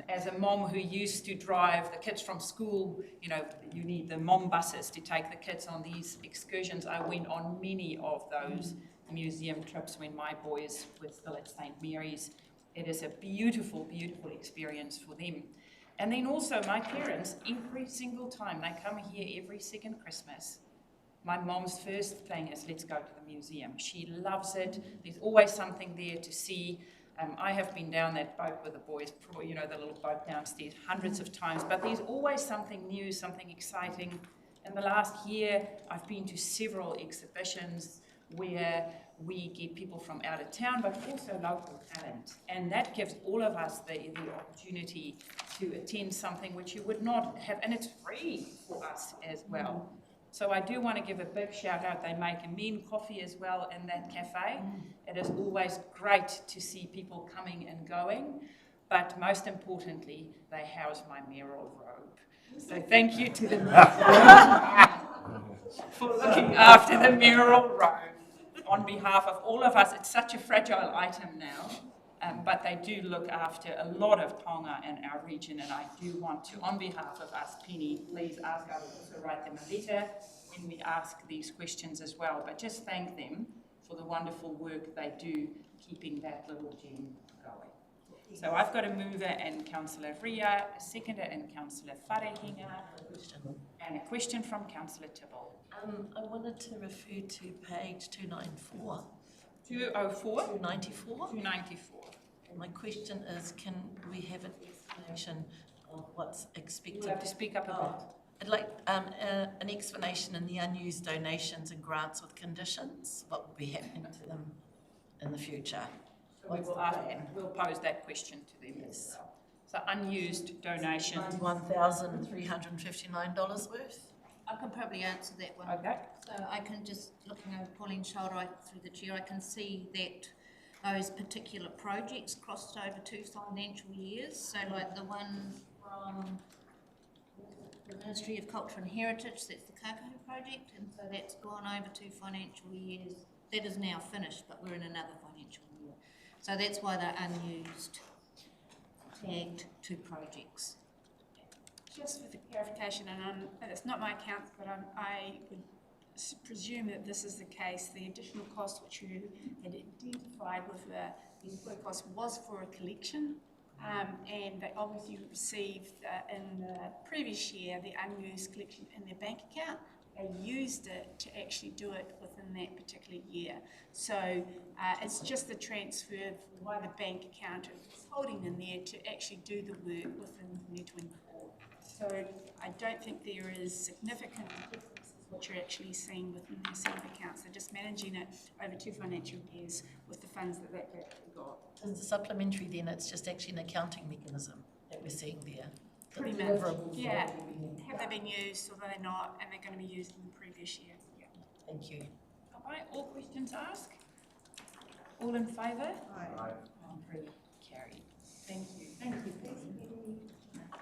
As a mom who used to drive the kids from school, you need the mom buses to take the kids on these excursions. I went on many of those museum trips when my boys were still at St. Mary's. It is a beautiful, beautiful experience for them. And then also my parents, every single time they come here every second Christmas, my mom's first thing is, let's go to the museum. She loves it. There's always something there to see. I have been down that boat with the boys, the little boat downstairs, hundreds of times, but there's always something new, something exciting. In the last year, I've been to several exhibitions where we get people from out of town, but also local talent. And that gives all of us the opportunity to attend something which you would not have, and it's free for us as well. So I do want to give a big shout out. They make a mean coffee as well in that cafe. It is always great to see people coming and going, but most importantly, they house my mayoral robe. So thank you to them for looking after the mayoral robe on behalf of all of us. It's such a fragile item now. But they do look after a lot of taonga in our region, and I do want to, on behalf of us, Penny, please ask us to write them a letter when we ask these questions as well. But just thank them for the wonderful work they do keeping that little gem going. So I've got a mover in Councillor Ria, a seconder in Councillor Wharehinga, and a question from Councillor Tibble. I wanted to refer to page 294. 204? 294. 294. My question is, can we have an explanation of what's expected? You'll have to speak up a bit. I'd like an explanation in the unused donations and grants with conditions. What will be happening to them in the future? So we'll pose that question to them. Yes. So unused donations. $1,359 worth. I can probably answer that one. Okay. So I can just, looking over Pauline's shoulder through the chair, I can see that those particular projects crossed over 2 financial years. So like the one from the Ministry of Culture and Heritage, that's the Karakia project, and so that's gone over 2 financial years. That is now finished, but we're in another financial year. So that's why they're unused, tagged 2 projects. Just for the clarification, and it's not my account, but I would presume that this is the case. The additional cost which you had identified with the employee cost was for a collection, and they obviously received in the previous year the unused collection in their bank account. They used it to actually do it within that particular year. So it's just the transfer why the bank account is holding in there to actually do the work within 2024. So I don't think there is significant differences what you're actually seeing within the Assembly accounts. They're just managing it over 2 financial years with the funds that they've actually got. As a supplementary then, it's just actually an accounting mechanism that we're seeing there. Pretty much, yeah. Have they been used or are they not? And they're going to be used in the previous year. Yeah. Thank you. Okay, all questions asked? All in favour? Aye. Carried. Thank you. Thank you, Penny.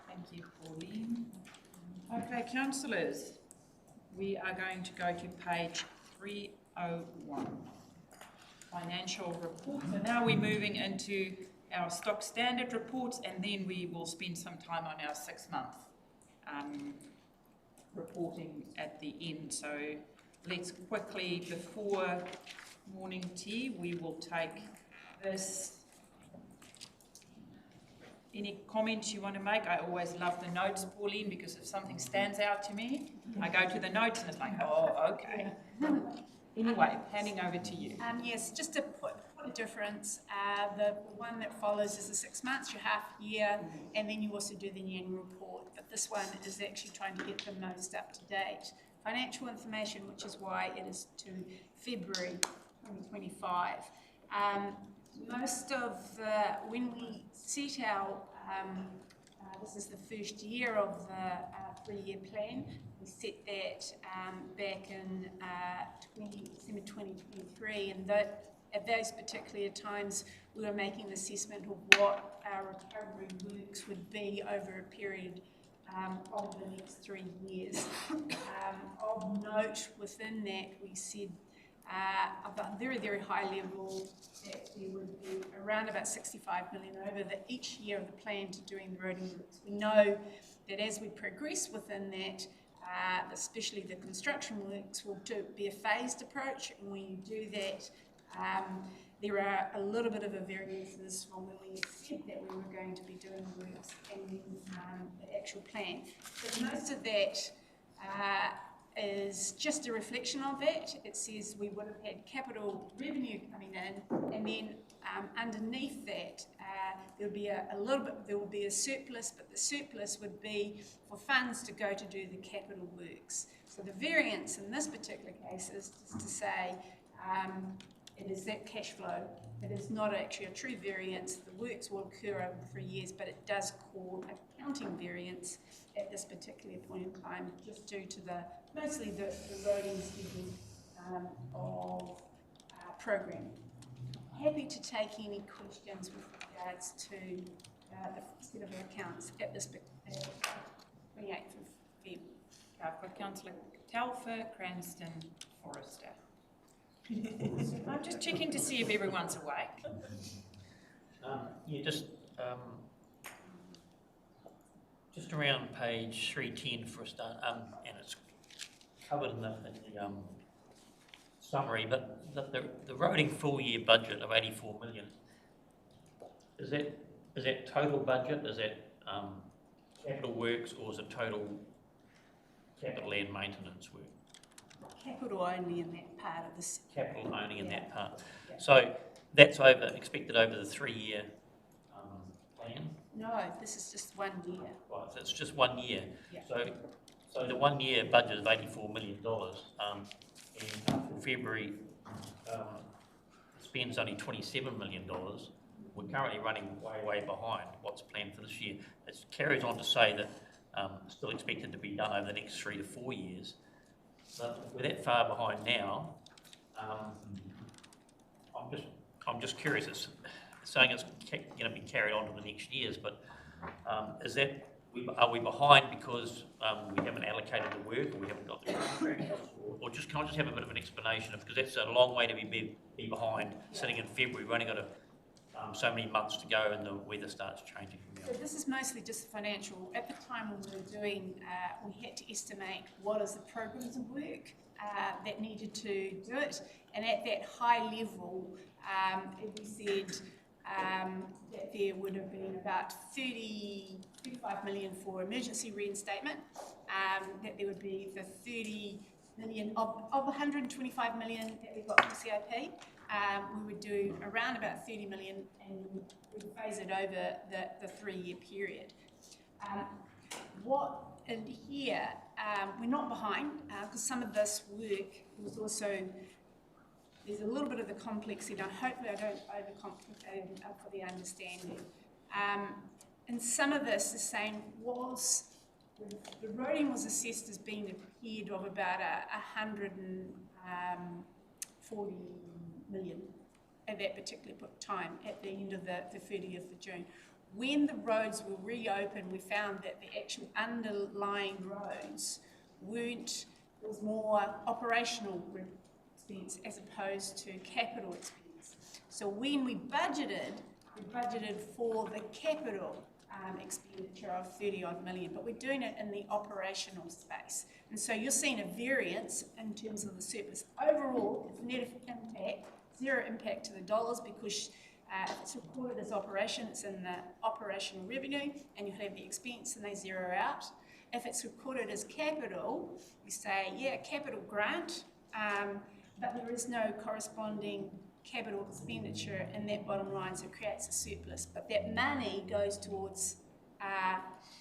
Thank you, Pauline. Okay, councillors, we are going to go to page 301, financial reports. So now we're moving into our stock standard reports, and then we will spend some time on our 6-month reporting at the end. So let's quickly, before morning tea, we will take this. Any comments you want to make? I always love the notes, Pauline, because if something stands out to me, I go to the notes and it's like, oh, okay. Anyway, handing over to you. Yes, just to put a difference, the one that follows is the 6 months, your half year, and then you also do the annual report. But this one is actually trying to get the most up to date financial information, which is why it is to February 2025. Most of when we set our, this is the first year of the 3-year plan, we set that back in December 2023, and at those particular times we were making an assessment of what our recovery works would be over a period of the next 3 years. Of note within that, we said at a very, very high level that there would be around about 65 million over each year of the plan to doing the roading works. We know that as we progress within that, especially the construction works will be a phased approach, and when you do that, there are a little bit of a variances from when we said that we were going to be doing the works and then the actual plan. But most of that is just a reflection of that. It says we would have had capital revenue coming in, and then underneath that there would be there will be a surplus, but the surplus would be for funds to go to do the capital works. So the variance in this particular case is just to say it is that cash flow. It is not actually a true variance. The works will occur over 3 years, but it does cause accounting variance at this particular point in time, just due to the mostly the roading schedule of program. Happy to take any questions with regards to the set of accounts at this 28th of February. I've got Councillor Telfer, Cranston, Forrester. I'm just checking to see if everyone's awake. Yeah, just around page 310 for a start, and it's covered in the summary, but the roading full year budget of 84 million, is that total budget? Is that capital works, or is it total capital and maintenance work? Capital only in that part of this. Capital only in that part. Yeah. So that's expected over the 3-year plan? No, this is just 1 year. Right, so it's just 1 year. Yeah. So the 1 year budget is $84 million, and for February spends only $27 million. We're currently running way behind what's planned for this year. It carries on to say that still expected to be done over the next 3 to 4 years. But if we're that far behind now, I'm just curious. It's saying it's going to be carried on to the next years, but are we behind because we haven't allocated the work, or we haven't got the contract, or just can I just have a bit of an explanation because that's a long way to be behind, sitting in February. We've only got so many months to go, and the weather starts changing. So this is mostly just financial. At the time when we were doing, we had to estimate what is the programs of work that needed to do it, and at that high level, we said that there would have been about 35 million for emergency reinstatement, that there would be the 30 million of 125 million that we got from CIP. We would do around about 30 million and we would phase it over the 3-year period. What in here, we're not behind because some of this work was also, there's a little bit of the complexity. Now hopefully I don't overcomplicate it for the understanding. And some of this is saying the roading was assessed as being a period of about 140 million at that particular time at the end of the 30th of June. When the roads were reopened, we found that the actual underlying roads was more operational expense as opposed to capital expense. So when we budgeted for the capital expenditure of 30 odd million, but we're doing it in the operational space. And so you're seeing a variance in terms of the surplus. Overall, it's net impact, zero impact to the dollars because if it's recorded as operation, it's in the operational revenue, and you have the expense and they zero out. If it's recorded as capital, we say, yeah, capital grant, but there is no corresponding capital expenditure in that bottom line, so it creates a surplus. But that money goes towards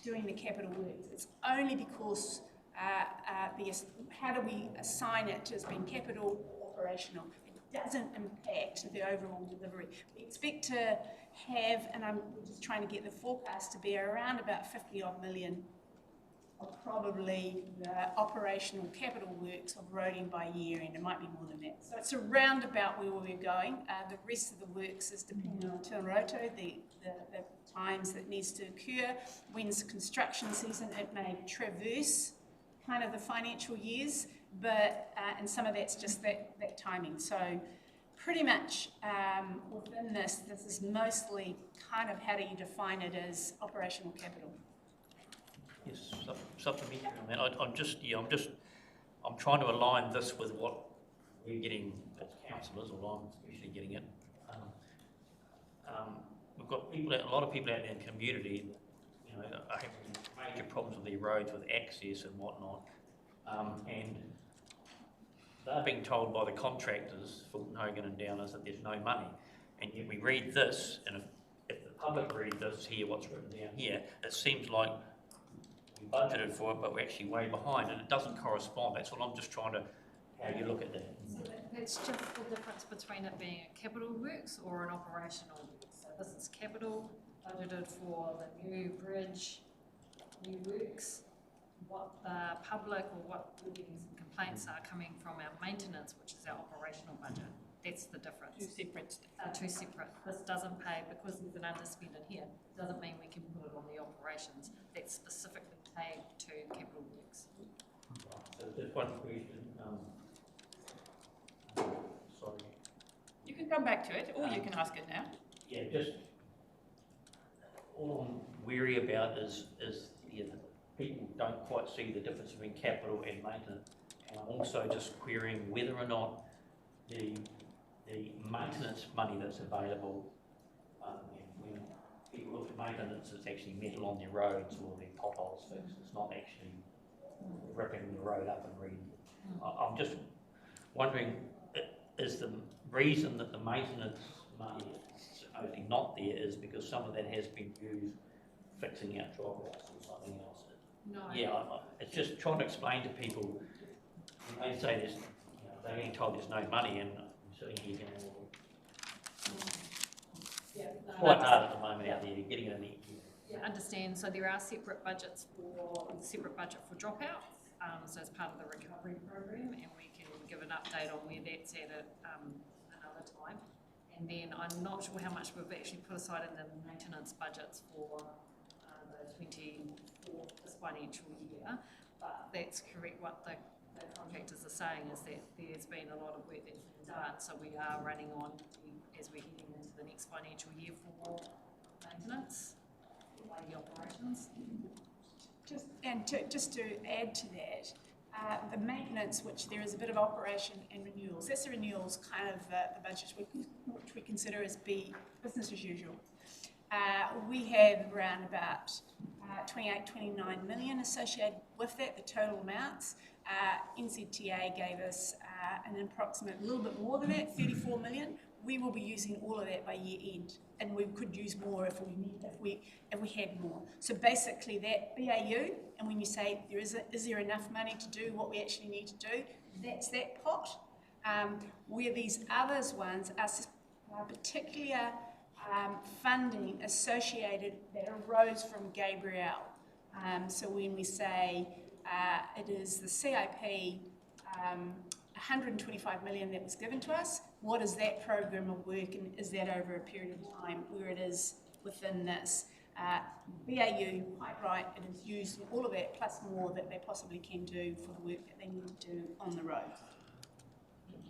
doing the capital works. It's only because how do we assign it as being capital or operational? It doesn't impact the overall delivery. We expect to have, and we're just trying to get the forecast to be around about 50 odd million of probably the operational capital works of roading by year, and it might be more than that. So it's around about where we're going. The rest of the works is depending on Tairāwhiti, the times that needs to occur. When's the construction season? It may traverse kind of the financial years, but and some of that's just that timing. So pretty much within this is mostly kind of how do you define it as operational capital. Yes, supplementary on that. I'm trying to align this with what we're getting as councillors, or I'm especially getting it. We've got a lot of people out in the community that, are having major problems with their roads, with access and whatnot, and they're being told by the contractors, Fulton Hogan and Downers, that there's no money. And yet we read this, and if the public read this here, what's written down here, it seems like we budgeted for it, but we're actually way behind, and it doesn't correspond. That's what I'm just trying to, how you look at that. So that's just the difference between it being a capital works or an operational works. So this is capital, budgeted for the new bridge, new works, what the public or what we're getting some complaints are coming from our maintenance, which is our operational budget. That's the difference. Two separate. This doesn't pay, because there's an underspend in here, doesn't mean we can put it on the operations. That's specifically paid to capital works. So just one question, sorry. You can come back to it, or you can ask it now. Yeah, just, all I'm weary about is people don't quite see the difference between capital and maintenance. And I'm also just querying whether or not the maintenance money that's available, and when people look at maintenance, it's actually metal on their roads or their potholes fixed. It's not actually ripping the road up and I'm just wondering, is the reason that the maintenance money is supposedly not there is because some of that has been used fixing out drop-offs or something else? No. Yeah, it's just trying to explain to people, they say there's, they're getting told there's no money, and I'm sitting here going, it's quite hard at the moment out there, getting it in there. Yeah, understand. So there are separate budget for dropouts. So as part of the recovery program, and we can give an update on where that's at another time. And then I'm not sure how much we've actually put aside in the maintenance budgets for the 24 this financial year, but that's correct. What the contractors are saying is that there's been a lot of work that's been done, so we are running on as we're heading into the next financial year for maintenance, the operations. Just to add to that, the maintenance, which there is a bit of operation and renewals, that's the renewals kind of the budget which we consider as business as usual. We have around about 28, 29 million associated with that, the total amounts. NZTA gave us an approximate, a little bit more than that, 34 million. We will be using all of that by year end, and we could use more if we had more. So basically that BAU, and when you say is there enough money to do what we actually need to do, that's that pot. Where these others ones are particular funding associated that arose from Gabrielle. So when we say it is the CIP 125 million that was given to us, what is that program of work, and is that over a period of time where it is within this? BAU, quite right, it is used in all of that plus more that they possibly can do for the work that they need to do on the road.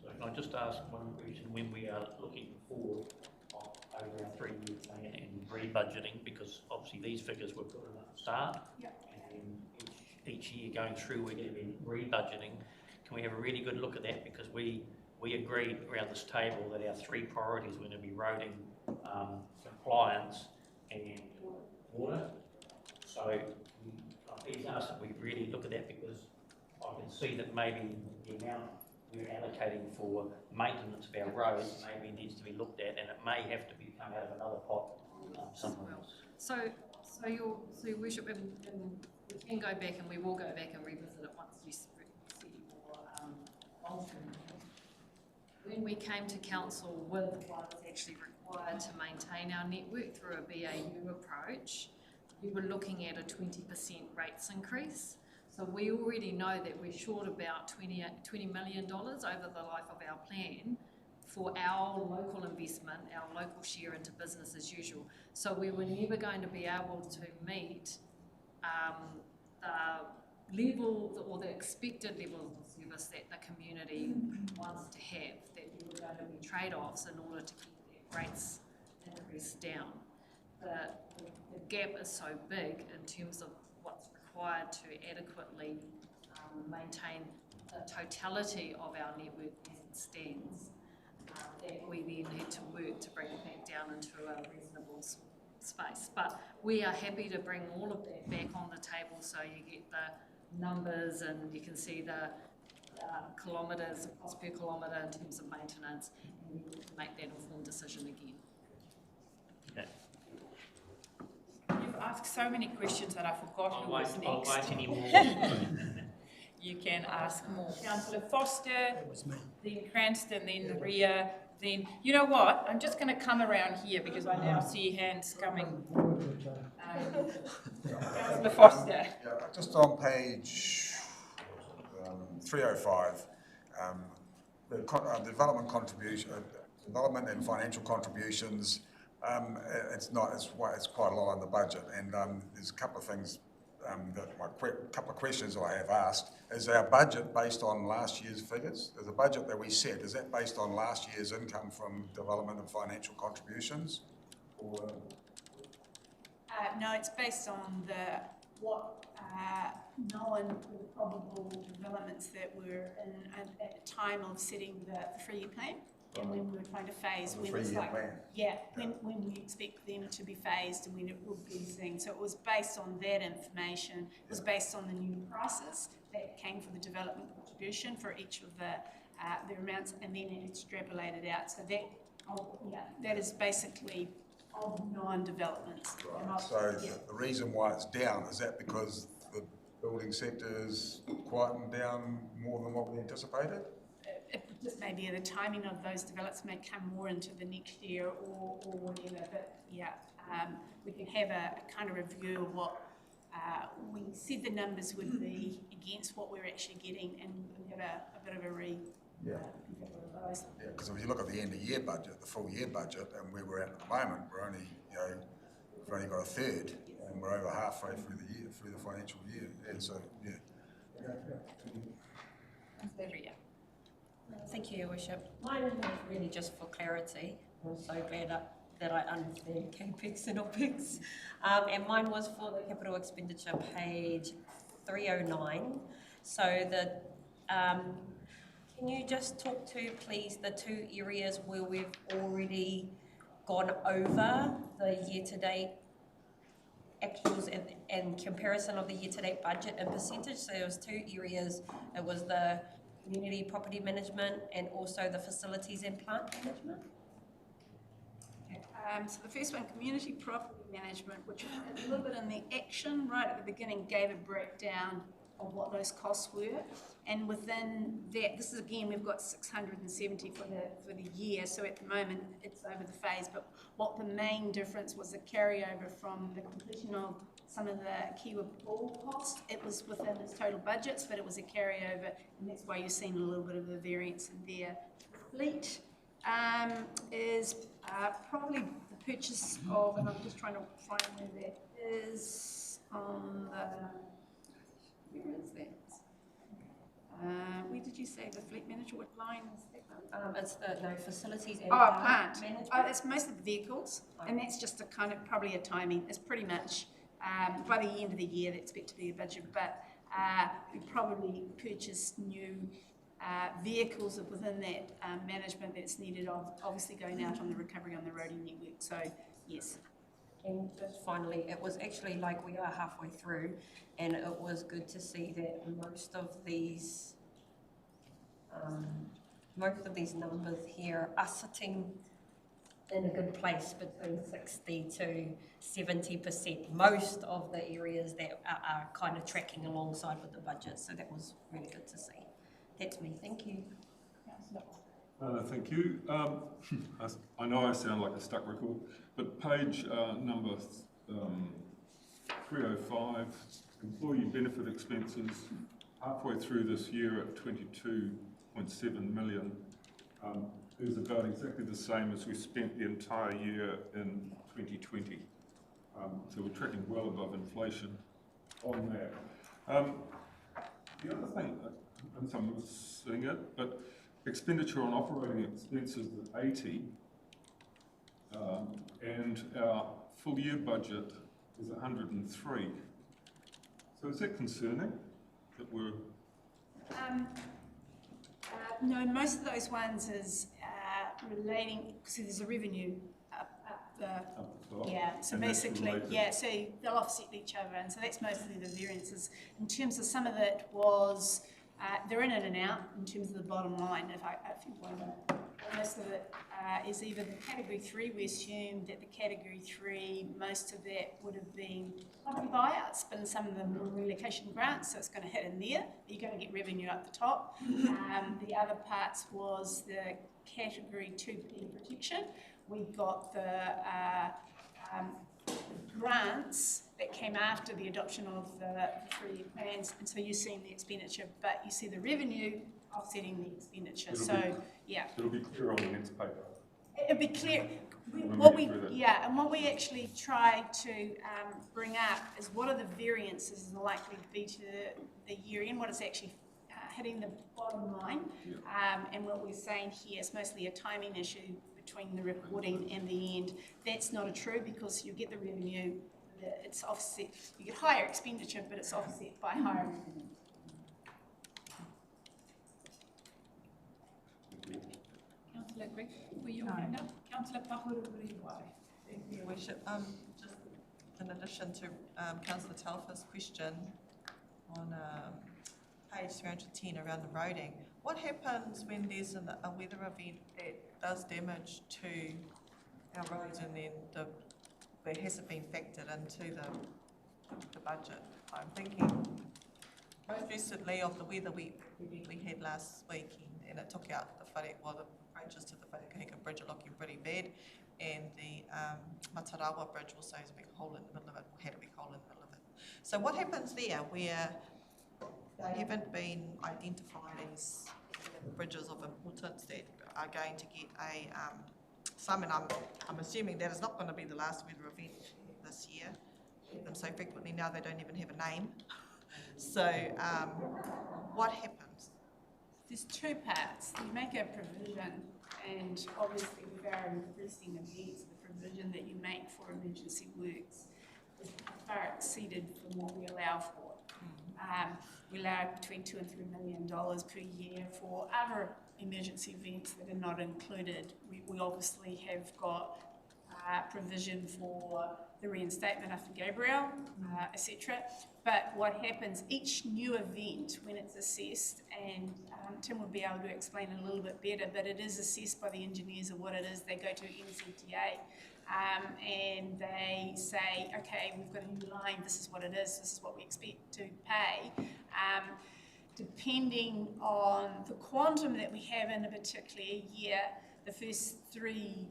So can I just ask one question, when we are looking forward over our 3-year plan and rebudgeting, because obviously these figures were put in at the start, and each year going through we're going to be rebudgeting. Can we have a really good look at that, because we agreed around this table that our 3 priorities were going to be roading, compliance and water. So please ask that we really look at that, because I can see that maybe the amount we're allocating for maintenance of our roads maybe needs to be looked at, and it may have to be come out of another pot somewhere else. So your worship, and we can go back, and we will go back and revisit it once you see more long-term. When we came to council with what is actually required to maintain our network through a BAU approach, we were looking at a 20% rates increase. So we already know that we're short about $20 million over the life of our plan for our local investment, our local share into business as usual. So we were never going to be able to meet the level or the expected level of service that the community wants to have, that there were going to be trade-offs in order to keep their rates increase down. The gap is so big in terms of what's required to adequately maintain the totality of our network as it stands, that we then had to work to bring it back down into a reasonable space. But we are happy to bring all of that back on the table, so you get the numbers and you can see the kilometres, cost per kilometre in terms of maintenance, and we can make that informed decision again. Okay. You've asked so many questions that I forgot who was next. I'll wait any more. You can ask more. Councillor Foster, then Cranston, then Ria, then... You know what? I'm just going to come around here because I now see hands coming Councillor Foster. Yeah, just on page 305, the development contribution, development and financial contributions. It's quite a lot on the budget, and there's a couple of things couple of questions that I have asked. Is our budget based on last year's figures? Is the budget that we set, is that based on last year's income from development and financial contributions? Or no, it's based on what known the probable developments that were in at the time of setting the 3-year plan. And when we were trying to phase, when it's like, when we expect them to be phased and when it will be seen. So it was based on that information. It was based on the new prices that came for the development contribution for each of the amounts, and then it extrapolated out. So that is basically of non-developments. Right. So the reason why it's down, is that because the building sector is quieting down more than what we anticipated? It just maybe the timing of those developments may come more into the next year or whatever, but we can have a kind of review of what we said the numbers would be against what we're actually getting, and have a bit of a because if you look at the end of year budget, the full year budget, and where we're at the moment, we're only, we've only got a third, and we're over halfway through the year, through the financial year. And so, Thank you, Your Worship. Mine is really just for clarity. I'm so glad that I understand CAPEX and OPEX. And mine was for the capital expenditure, page 309. So can you just talk to, please, the two areas where we've already gone over the year-to-date actuals and comparison of the year-to-date budget and percentage? So there was two areas. It was the community property management and also the facilities and plant management. So the first one, community property management, which a little bit in the action right at the beginning gave a breakdown of what those costs were, and within that, this is again, we've got 670 for the year, so at the moment it's over the phase, but what the main difference was the carryover from the completion of some of the Kiwa Pool costs. It was within its total budgets, but it was a carryover, and that's why you're seeing a little bit of the variance in there. Fleet is probably the purchase of, and I'm just trying to find where that is on the, where is that? Where did you say the fleet manager, what line is that? It's the facilities and plant management. Oh, that's most of the vehicles, and that's just a kind of probably a timing. It's pretty much by the end of the year, they expect to be a budget, but we probably purchased new vehicles within that management that's needed, obviously going out on the recovery on the roading network. So, yes. And just finally, it was actually like we are halfway through, and it was good to see that most of these numbers here are sitting in a good place between 60 to 70%. Most of the areas that are kind of tracking alongside with the budget, so that was really good to see. That's me. Thank you. Thank you. I know I sound like a stuck record, but page number 305, employee benefit expenses, halfway through this year at 22.7 million, is about exactly the same as we spent the entire year in 2020. So we're tracking well above inflation on that. The other thing, and some of us seeing it, but expenditure on operating expenses at 80, and our full year budget is 103. So is that concerning that we're? No, most of those ones is relating, so there's a revenue up the top. Yeah, so and basically, so they'll offset each other, and so that's mostly the variances. In terms of some of it was, they're in and out in terms of the bottom line. If you wonder, most of it is either the category 3. We assumed that the category 3, most of that would have been property buyouts, but in some of them were relocation grants, so it's going to hit in there. You're going to get revenue up the top. The other parts was the category 2 protection. We got the grants that came after the adoption of the 3-year plans, and so you're seeing the expenditure, but you see the revenue offsetting the expenditure. Yeah. It'll be clear on the next paper. It'll be clear. When What we we, get through that. yeah, and what we actually try to bring up is what are the variances likely to be to the year end, what is actually hitting the bottom line. And what we're saying here is mostly a timing issue between the reporting and the end. That's not true because you get the revenue, it's offset, you get higher expenditure, but it's offset by higher revenue. Councillor Greg, were you hand up? Councillor Pahururiwai. Thank you, Your Worship. Just in addition to Councillor Telfer's question on page 310 around the roading, what happens when there's a weather event that does damage to our roads and then it hasn't been factored into the budget? I'm thinking most recently of the weather we had last weekend, and it took out the approaches to the Wharekahika Bridge are looking pretty bad, and the Tairāwhiti Bridge also has a big hole in the middle of it, or had a big hole in the middle of it. So what happens there where they haven't been identified as bridges of importance that are going to get and I'm assuming that is not going to be the last weather event this year. We have them so frequently now they don't even have a name. So what happens? There's two parts. You make a provision, and obviously with our increasing events, the provision that you make for emergency works is far exceeded from what we allow for. We allow between $2 and $3 million per year for other emergency events that are not included. We obviously have got provision for the reinstatement after Gabriel, etc. But what happens, each new event, when it's assessed, and Tim will be able to explain it a little bit better, but it is assessed by the engineers of what it is. They go to NZTA and they say, okay, we've got a new line, this is what it is, this is what we expect to pay. Depending on the quantum that we have in a particular year, the first $3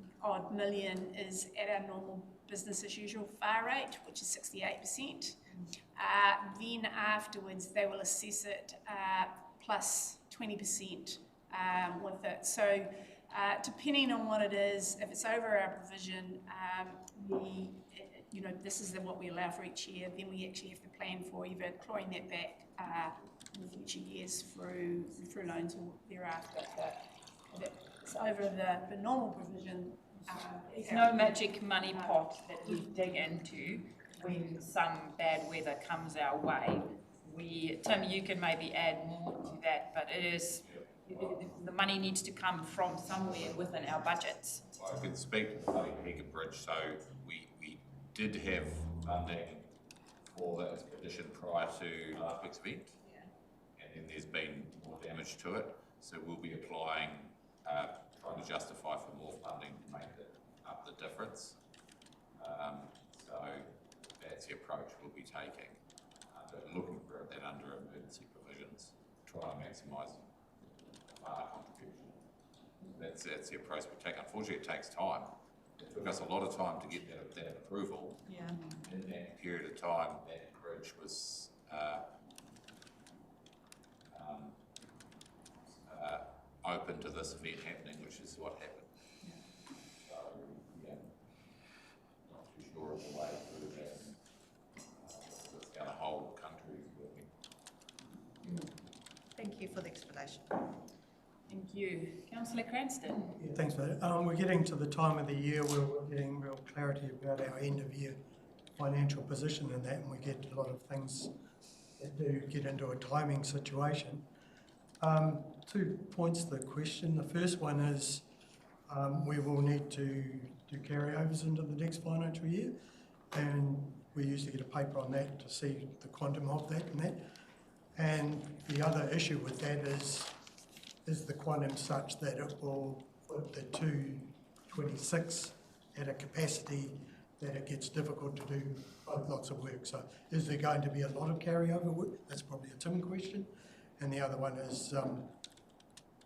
million is at our normal business as usual FAR rate, which is 68%. Then afterwards, they will assess it plus 20% with it. So depending on what it is, if it's over our provision, this is what we allow for each year, then we actually have to plan for either clawing that back in future years through loans or thereafter. But if it's over the normal provision, there's no magic money pot that we dig into when some bad weather comes our way. Tim, you can maybe add more to that, but the money needs to come from somewhere within our budgets. I can speak to the Tairāwhiti Bridge, so we did have funding for that expedition prior to last week's event, and then there's been more damage to it, so we'll be applying, trying to justify for more funding to make up the difference. So that's the approach we'll be taking, looking for that under emergency provisions, try and maximise contribution. That's the approach we take. Unfortunately, it takes time. It took us a lot of time to get that approval. Yeah. In that period of time, that bridge was open to this event happening, which is what happened. So, yeah, not too sure of the way through that. It's how the whole country is working. Thank you for the explanation. Thank you. Councillor Cranston. Yeah, thanks for that. We're getting to the time of the year where we're getting real clarity about our end of year financial position and that, and we get a lot of things that do get into a timing situation. 2 points to the question. The first one is we will need to do carryovers into the next financial year, and we usually get a paper on that to see the quantum of that and that. And the other issue with that is the quantum such that it will put the 226 at a capacity that it gets difficult to do lots of work. So is there going to be a lot of carryover work? That's probably a Tim question. And the other one is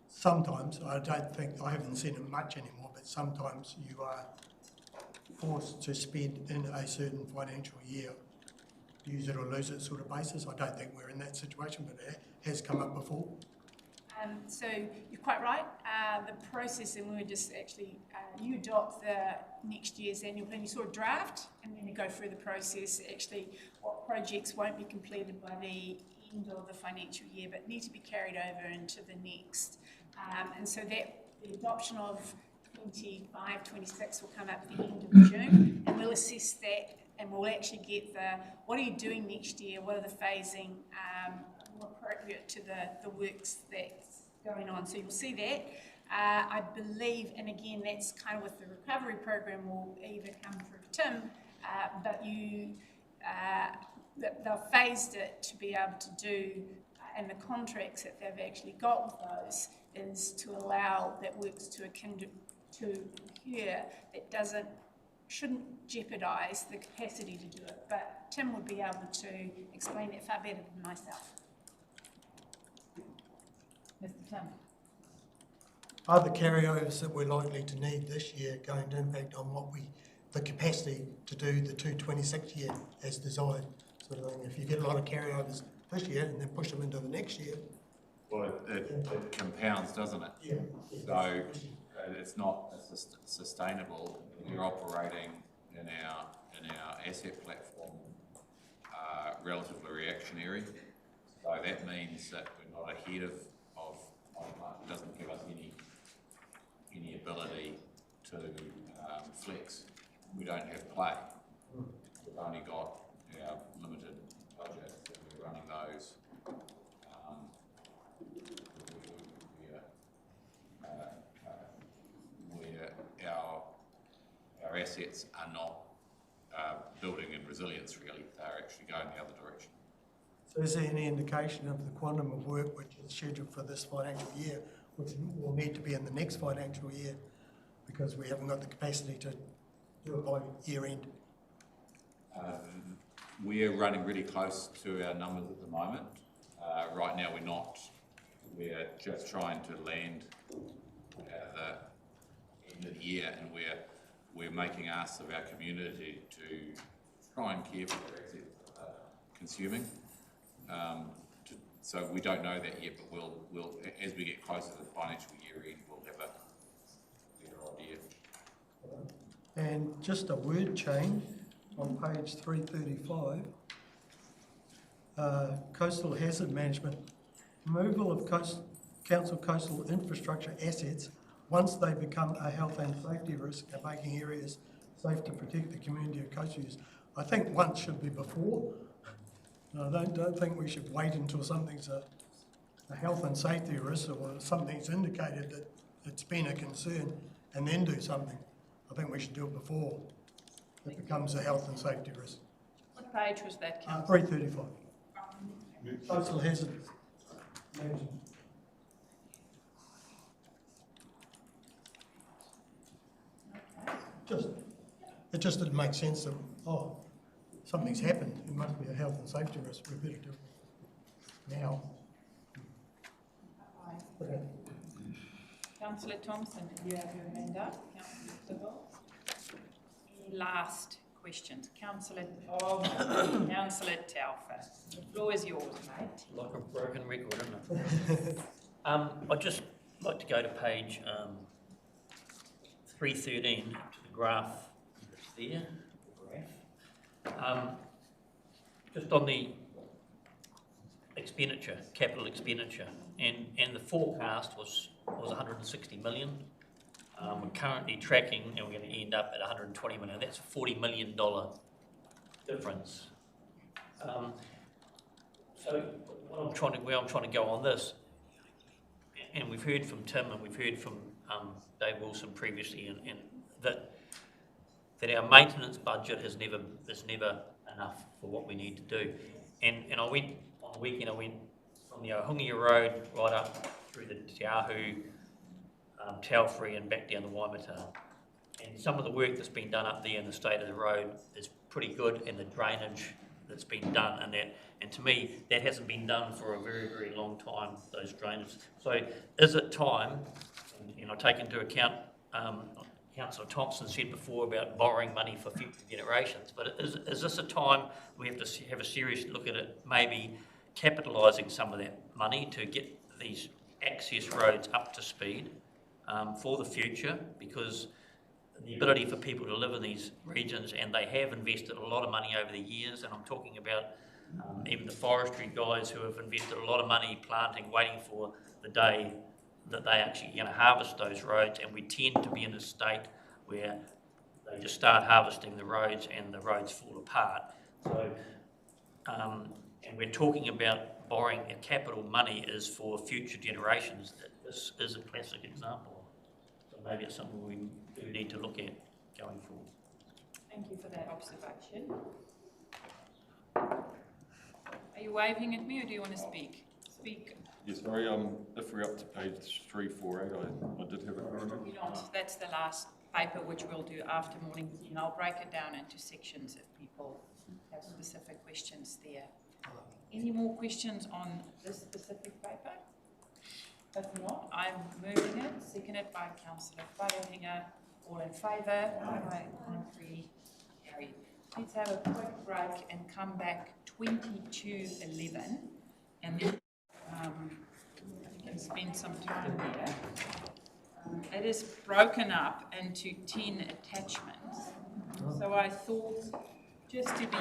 sometimes, I haven't seen it much anymore, but sometimes you are forced to spend in a certain financial year, use it or lose it sort of basis. I don't think we're in that situation, but it has come up before. So you're quite right. The process, and we were just actually, you adopt the next year's annual plan, you sort of draft, and then you go through the process, actually what projects won't be completed by the end of the financial year, but need to be carried over into the next. And so that the adoption of 25-26 will come up at the end of June, and we'll assess that, and we'll actually get the, what are you doing next year, what are the phasing, more appropriate to the works that's going on. So you'll see that. I believe, and again, that's kind of with the recovery program will either come through Tim, but they've phased it to be able to do, and the contracts that they've actually got with those is to allow that works to occur that shouldn't jeopardise the capacity to do it. But Tim would be able to explain that far better than myself. Mr. Tim. Are the carryovers that we're likely to need this year going to impact on the capacity to do the 226 year as desired? Sort of thing. If you get a lot of carryovers this year and then push them into the next year. Well, it compounds, doesn't it? Yeah. So it's not sustainable. We're operating in our asset platform relatively reactionary. So that means that we're not ahead of it doesn't give us any ability to flex. We don't have play. We've only got our limited budget that we're running those. Our assets are not building in resilience really, they're actually going the other direction. So is there any indication of the quantum of work which is scheduled for this financial year, which will need to be in the next financial year because we haven't got the capacity to do it by year end? We're running really close to our numbers at the moment. Right now we're not. We're just trying to land at the end of the year, and we're making asks of our community to try and care for their assets consuming. So we don't know that yet, but we'll as we get closer to the financial year end, we'll have a better idea. And just a word change on page 335, coastal hazard management, removal of council coastal infrastructure assets once they become a health and safety risk and making areas safe to protect the community of coastal use. I think once should be before. I don't think we should wait until something's a health and safety risk or something's indicated that it's been a concern and then do something. I think we should do it before it becomes a health and safety risk. What page was that, Councillor? 335. Coastal hazard management. It just didn't make sense that, something's happened, it must be a health and safety risk, we better do it now. Okay. Councillor Thompson, did you have your hand up? Councillor Tibble? Any last questions? Councillor Tairāwhiti, the floor is yours, mate. Like a broken record, isn't it? I'd just like to go to page 313, to the graph that's there. Just on the expenditure, capital expenditure, and the forecast was 160 million. We're currently tracking, and we're going to end up at 120 million. That's a $40 million difference. So where I'm trying to go on this, and we've heard from Tim and we've heard from Dave Wilson previously, and that our maintenance budget is never enough for what we need to do. And I went on the weekend. I went from the Ohungia Road right up through the Te Ahu, Tairāwhiti, and back down the Waimata. And some of the work that's been done up there in the state of the road is pretty good, and the drainage that's been done, and to me that hasn't been done for a very, very long time, those drainages. So is it time, and I take into account Councillor Thompson said before about borrowing money for future generations, but is this a time we have to have a serious look at it, maybe capitalising some of that money to get these access roads up to speed for the future, because the ability for people to live in these regions, and they have invested a lot of money over the years, and I'm talking about even the forestry guys who have invested a lot of money planting, waiting for the day that they actually going to harvest those roads, and we tend to be in a state where they just start harvesting the roads and the roads fall apart. So, and we're talking about borrowing capital money is for future generations. This is a classic example. So maybe it's something we do need to look at going forward. Thank you for that observation. Are you waving at me or do you want to speak? Speak. Yes, sorry, if we're up to page 348, I did have a question. We don't. That's the last paper which we'll do after morning, and I'll break it down into sections if people have specific questions there. Any more questions on this specific paper? If not, I'm moving it, seconded by Councillor Wharehinga. All in favour? Aye. 1-3, carried. Let's have a quick break and come back 22:11, and then we can spend some time there. It is broken up into 10 attachments, so I thought just to be,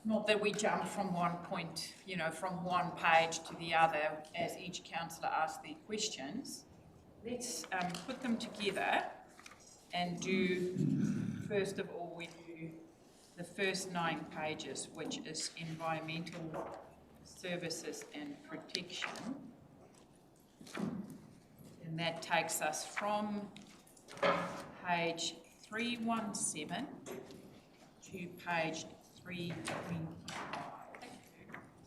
not that we jump from one point, you know, from one page to the other as each councillor asks their questions, let's put them together and do, first of all, we do the first 9 pages, which is environmental services and protection. And that takes us from page 317 to page 325.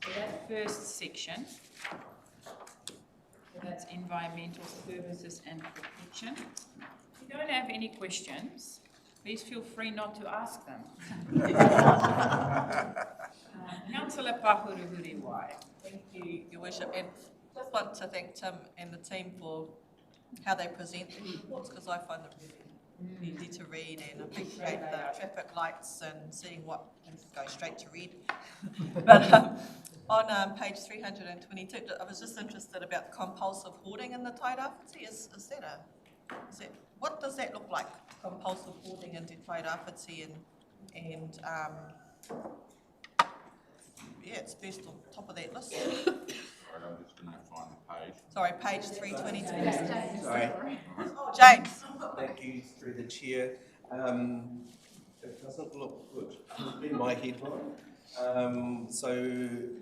So that first section, so that's environmental services and protection. If you don't have any questions, please feel free not to ask them. Councillor Pahuruhuriwai. Thank you, Your Worship, and just want to thank Tim and the team for how they present the reports, because I find them really easy to read and appreciate the traffic lights and seeing what goes straight to red. But on page 322, I was just interested about the compulsive hoarding in the Tairāwhiti. Is that what does that look like? Compulsive hoarding in Te Tairāwhiti, and yeah, it's best on top of that list. Sorry, I'm just going to find the page. Sorry, page 322. Sorry. Oh, James. Thank you, through the chair. It doesn't look good in my headline. So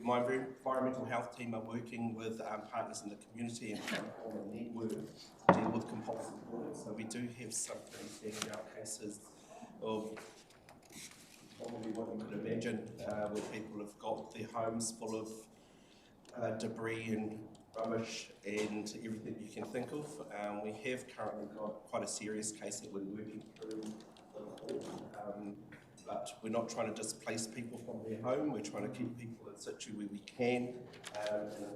my environmental health team are working with partners in the community and on a network to deal with compulsive hoarding. So we do have some pretty standout cases of probably what you could imagine, where people have got their homes full of debris and rubbish and everything you can think of. We have currently got quite a serious case that we're working through, but we're not trying to displace people from their home. We're trying to keep people in situ where we can.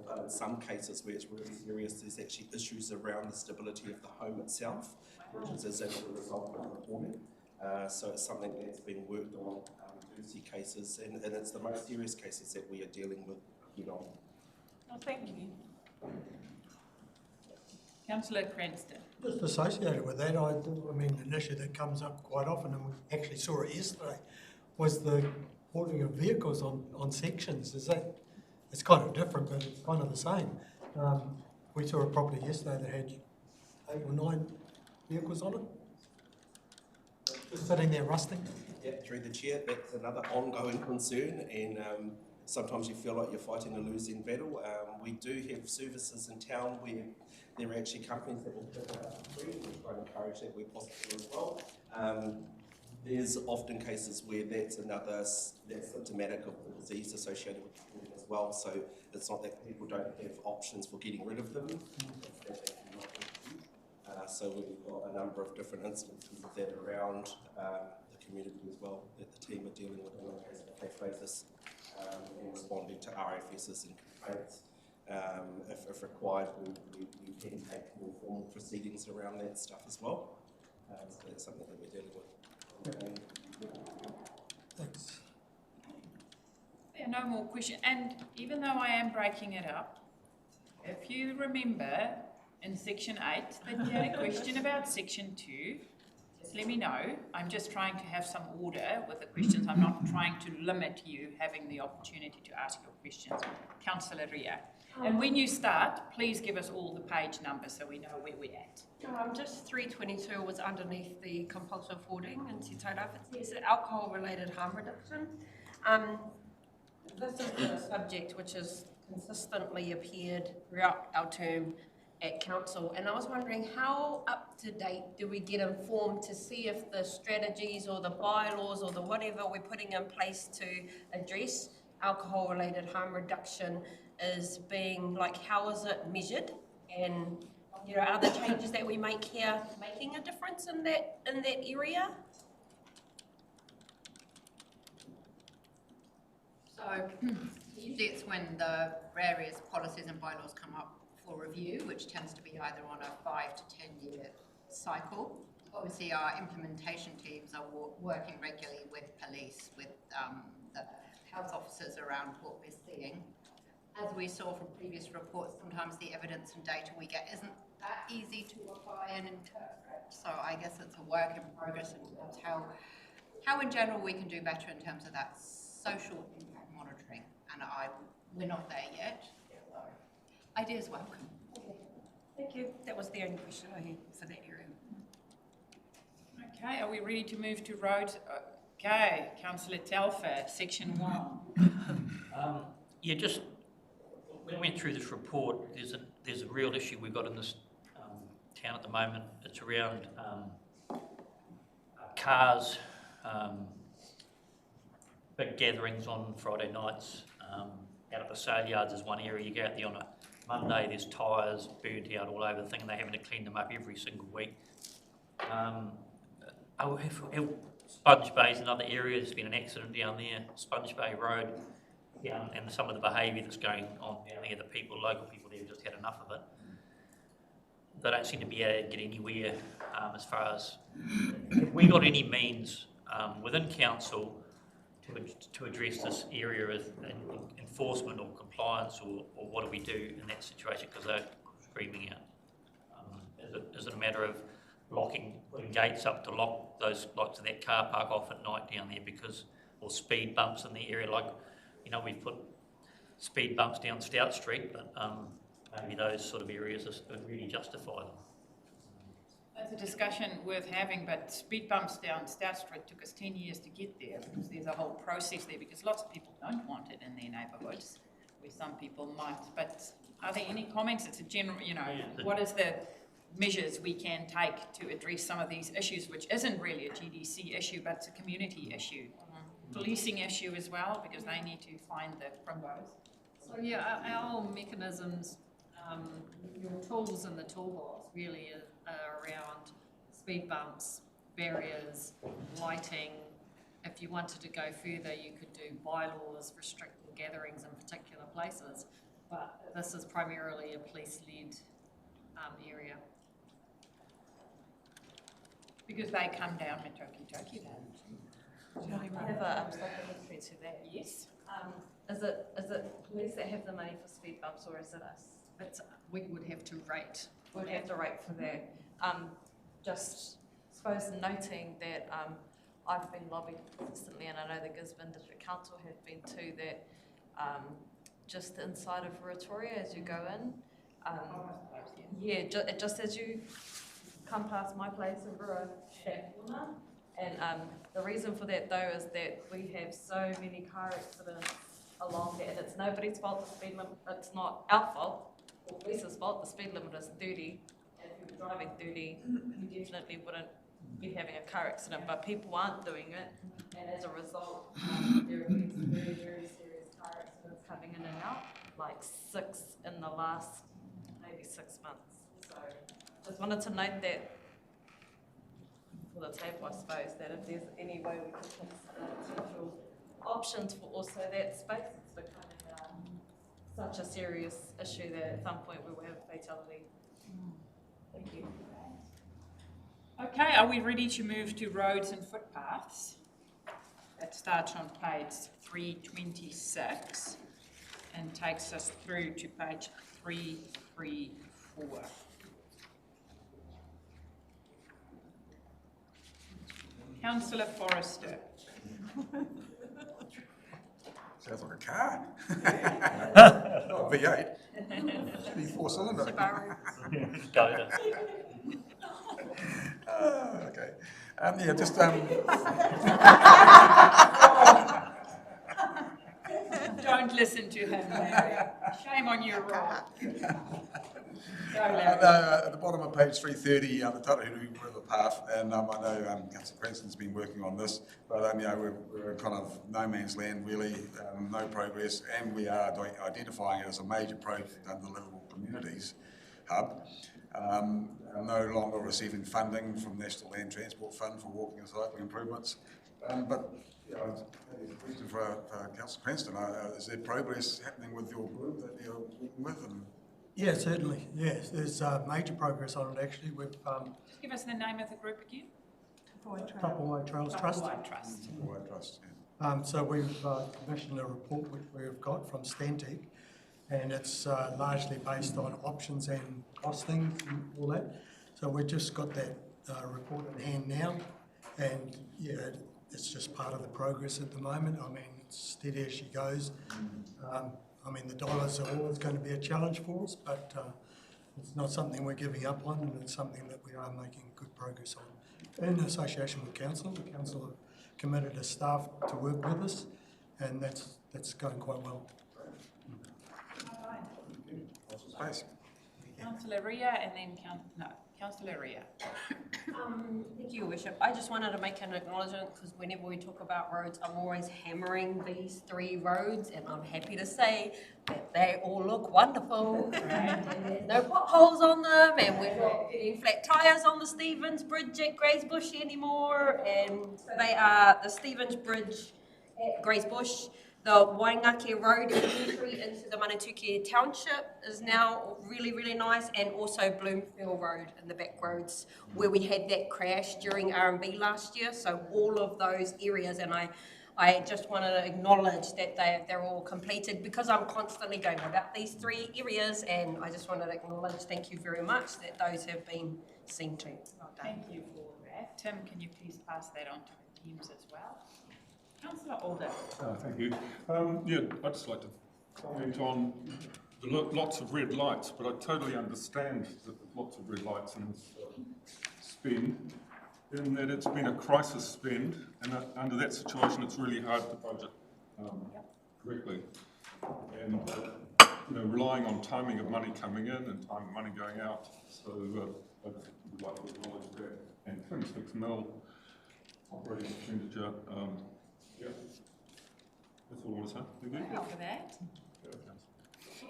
But in some cases where it's really serious, there's actually issues around the stability of the home itself, which is as a result of the hoarding. So it's something that's been worked on. We do see cases, and it's the most serious cases that we are dealing with, you know. Oh, thank you. Councillor Cranston. Just associated with that, I mean, an issue that comes up quite often, and we actually saw it yesterday, was the hoarding of vehicles on sections. It's kind of different, but it's kind of the same. We saw a property yesterday that had 8 or 9 vehicles on it, just sitting there rusting. Yeah, through the chair, that's another ongoing concern, and sometimes you feel like you're fighting a losing battle. We do have services in town where there are actually companies that will pick it up for free. We try and encourage that where possible as well. There's often cases where that's symptomatic of the disease associated with hoarding as well. So it's not that people don't have options for getting rid of them. So we've got a number of different instances of that around the community as well that the team are dealing with on a case-by-case basis, and responding to RFSs and complaints. If required, we can take more formal proceedings around that stuff as well. So that's something that we're dealing with. Thanks. There are no more questions, and even though I am breaking it up, if you remember in section 8 that you had a question about section 2, just let me know. I'm just trying to have some order with the questions. I'm not trying to limit you having the opportunity to ask your questions. Councillor Ria. And when you start, please give us all the page numbers so we know where we're at. Just 322 was underneath the compulsive hoarding in Te Tairāwhiti. It's alcohol-related harm reduction. This is a subject which has consistently appeared throughout our term at council, and I was wondering how up to date do we get informed to see if the strategies or the bylaws or the whatever we're putting in place to address alcohol-related harm reduction is being, like, how is it measured, and you know, are the changes that we make here making a difference in that area? So usually it's when the various policies and bylaws come up for review, which tends to be either on a 5 to 10 year cycle. Obviously our implementation teams are working regularly with police, with the health officers around what we're seeing. As we saw from previous reports, sometimes the evidence and data we get isn't that easy to apply and interpret. So I guess it's a work in progress in terms of how in general we can do better in terms of that social impact monitoring. And we're not there yet. So ideas welcome. Okay. Thank you. That was the only question I had for that area. Okay, are we ready to move to roads? Okay, Councillor Telfer, section 1. Yeah, just when I went through this report, there's a real issue we've got in this town at the moment. It's around cars, big gatherings on Friday nights. Out at the sale yards is one area. You go out there on a Monday, there's tyres burnt out all over the thing, and they're having to clean them up every single week. Sponge Bay is another area. There's been an accident down there, Sponge Bay Road. Yeah, and some of the behaviour that's going on down there, local people there have just had enough of it. They don't seem to be able to get anywhere as far as, have we got any means within council to address this area of enforcement or compliance, or what do we do in that situation because they're screaming out? Is it a matter of putting gates up to lock those blocks of that car park off at night down there or speed bumps in the area? Like, you know, we've put speed bumps down Stout Street, but maybe those sort of areas would really justify them. That's a discussion worth having, but speed bumps down Stout Street took us 10 years to get there because there's a whole process there, because lots of people don't want it in their neighbourhoods, where some people might. But are there any comments? It's a general, you know, what is the measures we can take to address some of these issues, which isn't really a GDC issue, but it's a community issue. Policing issue as well, because they need to find the primrose. So yeah, our mechanisms, your tools in the toolbox really are around speed bumps, barriers, lighting. If you wanted to go further, you could do bylaws restricting gatherings in particular places, but this is primarily a police-led area. Because they come down Matoki Land. I have a supplementary to that. Yes. Is it police that have the money for speed bumps, or is it us? We would have to rate. We'd have to rate for that. Just suppose noting that I've been lobbied consistently, and I know the Gisborne District Council have been too, that just inside of Ruratoria as you go in, just as you come past my place in Rura, that corner. And the reason for that though is that we have so many car accidents along there, and it's nobody's fault, the speed limit, it's not our fault or police's fault, the speed limit is 30, and if you were driving 30, you definitely wouldn't be having a car accident, but people aren't doing it, and as a result, there have been some very, very serious car accidents coming in and out, like 6 in the last maybe 6 months. So just wanted to note that for the table, I suppose, that if there's any way we can consider potential options for also that space, it's becoming such a serious issue that at some point we will have a fatality. Thank you. Okay, are we ready to move to roads and footpaths? That starts on page 326 and takes us through to page 334. Councillor Forrester. Sounds like a car. Not a V8. Should be four-cylinder. Okay. Yeah, just Don't listen to him, Larry. Shame on you, Rob. At the bottom of page 330, the Tairāwhiti River Path, and I know Councillor Cranston's been working on this, but we're kind of no man's land really, no progress, and we are identifying it as a major project under the Livable Communities Hub. No longer receiving funding from National Land Transport Fund for walking and cycling improvements, but a question for Councillor Cranston, is there progress happening with your group that you're working with? Yeah, certainly. Yes, there's major progress on it actually. We've Just give us the name of the group again. Tairāwhiti Trails Trust. Tairāwhiti Trust. Yeah. So we've commissioned a report which we've got from Stantec, and it's largely based on options and costings and all that. So we've just got that report in hand now, and yeah, it's just part of the progress at the moment. I mean, it's steady as she goes. I mean, the dollars are always going to be a challenge for us, but it's not something we're giving up on, and it's something that we are making good progress on. In association with Council, the Council have committed a staff to work with us, and that's going quite well. Space. Councillor Ria and then Councillor Ria. Thank you, Your Worship. I just wanted to make an acknowledgement because whenever we talk about roads, I'm always hammering these 3 roads, and I'm happy to say that they all look wonderful. And there's no potholes on them, and we're not getting flat tyres on the Stevens Bridge at Graysbush anymore. And they are the Stevens Bridge at Graysbush. The Waingake Road entry into the Manatuki Township is now really, really nice, and also Bloomfield Road in the back roads where we had that crash during R&B last year. So all of those areas, and I just wanted to acknowledge that they're all completed because I'm constantly going about these 3 areas, and I just wanted to acknowledge, thank you very much, that those have been seen to. Well done. Thank you for that. Tim, can you please pass that on to the teams as well? Councillor Alder. Thank you. I'd just like to comment on the lots of red lights, but I totally understand that there's lots of red lights in this spend, in that it's been a crisis spend, and under that situation it's really hard to budget correctly. And relying on timing of money coming in and timing of money going out, so I would like to acknowledge that. And 26 mil operating expenditure. That's all I want to say. Thank you. Thank you for that.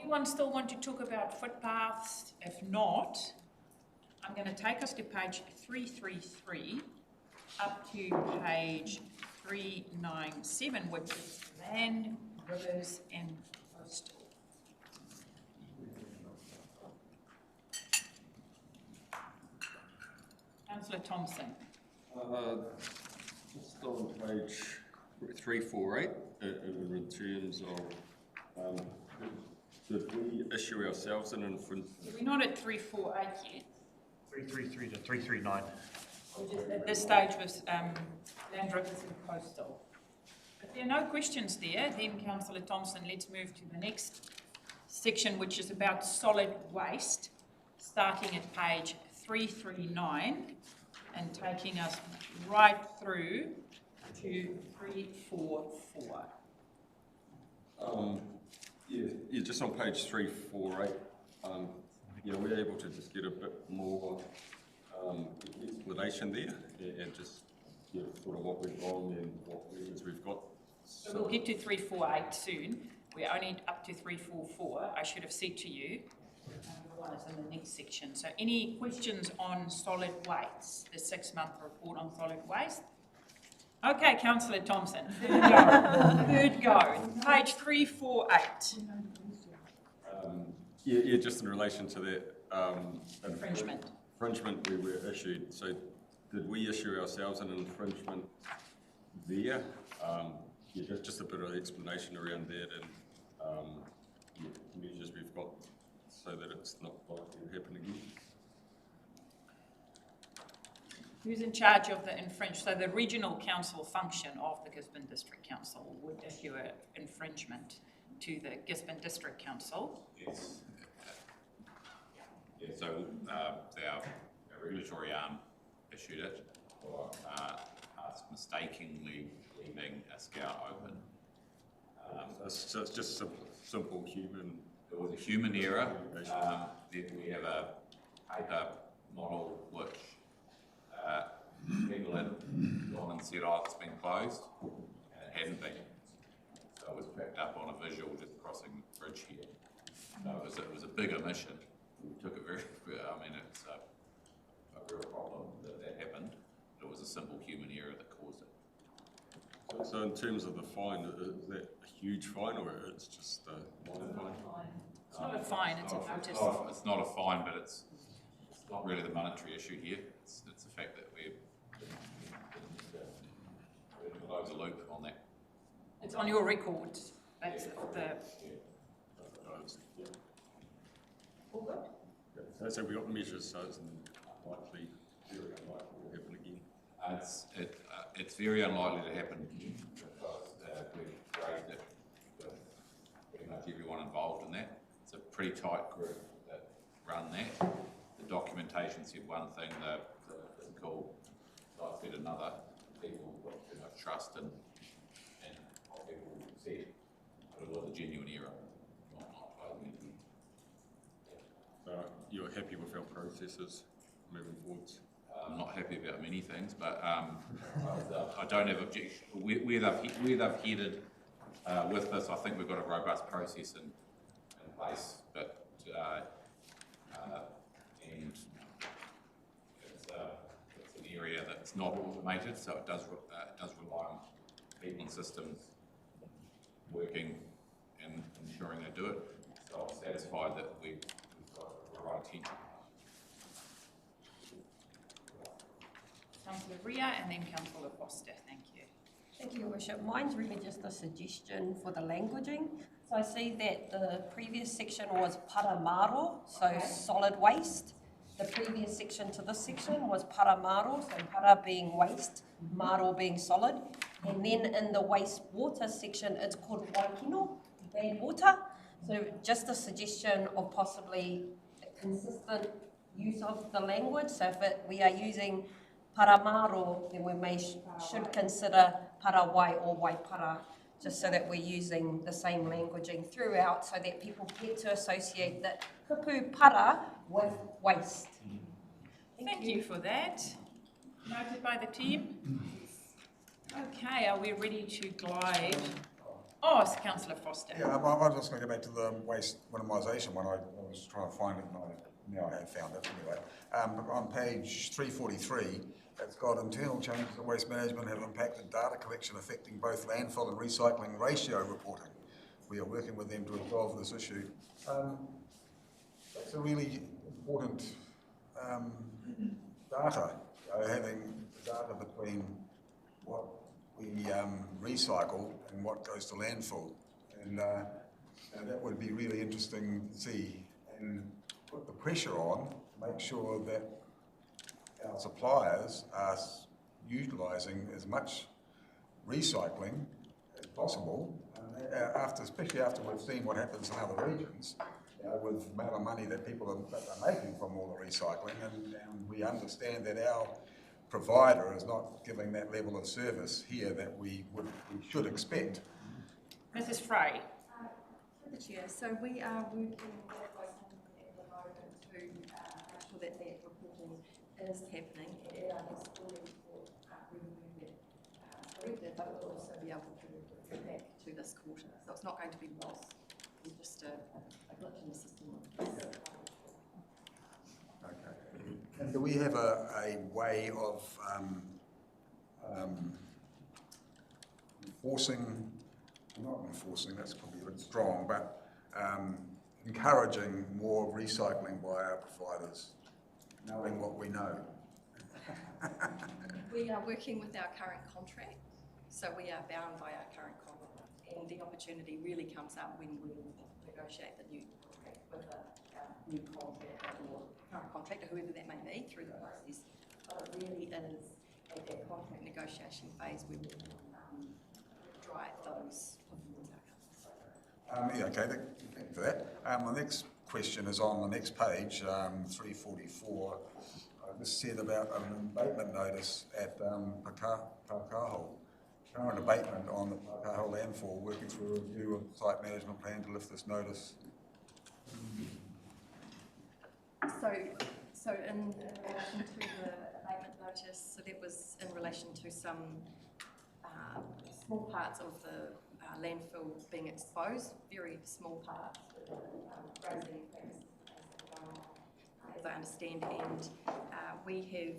Anyone still want to talk about footpaths? If not, I'm going to take us to page 333 up to page 397, which is land, rivers and coastal. Councillor Thompson. Just on page 348, in terms of, did we issue ourselves an infringement? We're not at 348 yet. 333 to 339. At this stage was land, rivers and coastal. If there are no questions there, then Councillor Thompson, let's move to the next section, which is about solid waste, starting at page 339 and taking us right through to 344. Just on page 348, we're able to just get a bit more explanation there, and just sort of what went wrong and what reasons we've got. So we'll get to 348 soon. We're only up to 344. I should have said to you, the one is in the next section. So any questions on solid waste, the 6-month report on solid waste? Okay, Councillor Thompson, third go. Page 348. Just in relation to that infringement we were issued. So did we issue ourselves an infringement there? Yeah, just a bit of explanation around that and measures we've got so that it's not likely to happen again. Who's in charge of the so the regional council function of the Gisborne District Council would issue an infringement to the Gisborne District Council? Yes. Yeah, so our regulatory arm issued it for us mistakenly leaving a scout open. So it's just simple human. It was a human error. We have a paper model which people had gone and said, oh, it's been closed, and it hadn't been. So it was picked up on a visual just crossing the bridge here. So it was a big omission. We took it very, I mean, it's a real problem that happened. It was a simple human error that caused it. So in terms of the fine, is that a huge fine or it's just a minor fine? It's not a fine, it's a notice. It's not a fine, but it's not really the monetary issue here. It's the fact that we're close a loop on that. It's on your record. That's the. All good. So we got measures, so it's likely, very unlikely to happen again. It's very unlikely to happen again because we've raised it with pretty much everyone involved in that. It's a pretty tight group that run that. The documentation said one thing, the physical side said another. People got too much trust in what people said, but it was a genuine error, not closing it. So you're happy with our processes moving forwards? I'm not happy about many things, but I don't have objection. Where they've headed with this, I think we've got a robust process in place, but and it's an area that's not automated, so it does rely on people and systems working and ensuring they do it. So I'm satisfied that we've got the right attention. Councillor Ria and then Councillor Foster, thank you. Thank you, Your Worship. Mine's really just a suggestion for the languaging. So I see that the previous section was paramaro, so solid waste. The previous section to this section was paramaro, so para being waste, maro being solid. And then in the wastewater section, it's called waikino, bad water. So just a suggestion of possibly a consistent use of the language. So if we are using paramaro, then we should consider parawai or waipara, just so that we're using the same languaging throughout so that people get to associate that kupu para with waste. Thank you for that. Noted by the team. Okay, are we ready to glide? Oh, it's Councillor Foster. Yeah, I'm just going to go back to the waste minimisation one. I was trying to find it and now I have found it anyway. On page 343, it's got internal changes in waste management have impacted data collection affecting both landfill and recycling ratio reporting. We are working with them to resolve this issue. That's a really important data, having data between what we recycle and what goes to landfill. And that would be really interesting to see and put the pressure on to make sure that our suppliers are utilising as much recycling as possible, especially after we've seen what happens in other regions with the amount of money that people are making from all the recycling, and we understand that our provider is not giving that level of service here that we should expect. Mrs. Frey. Through the Chair, so we are working with both at the moment to make sure that that reporting is happening, and our full report we will get corrected, but we'll also be able to refer back to this quarter. So it's not going to be lost, it's just a glitch in the system. Okay. And do we have a way of not enforcing, that's probably a bit strong, but encouraging more recycling by our providers, knowing what we know? We are working with our current contract, so we are bound by our current contract, and the opportunity really comes up when we negotiate the new contract with a new contractor or current contractor, whoever that may be, through the process. But it really is at that contract negotiation phase where we drive those performance outcomes. Yeah, okay, thank you for that. My next question is on the next page, 344. This said about an abatement notice at Pakaho. Current abatement on the Pakaho landfall, working through a review of site management plan to lift this notice. So in relation to the abatement notice, so that was in relation to some small parts of the landfill being exposed, very small parts, grazing things, as I understand, and we have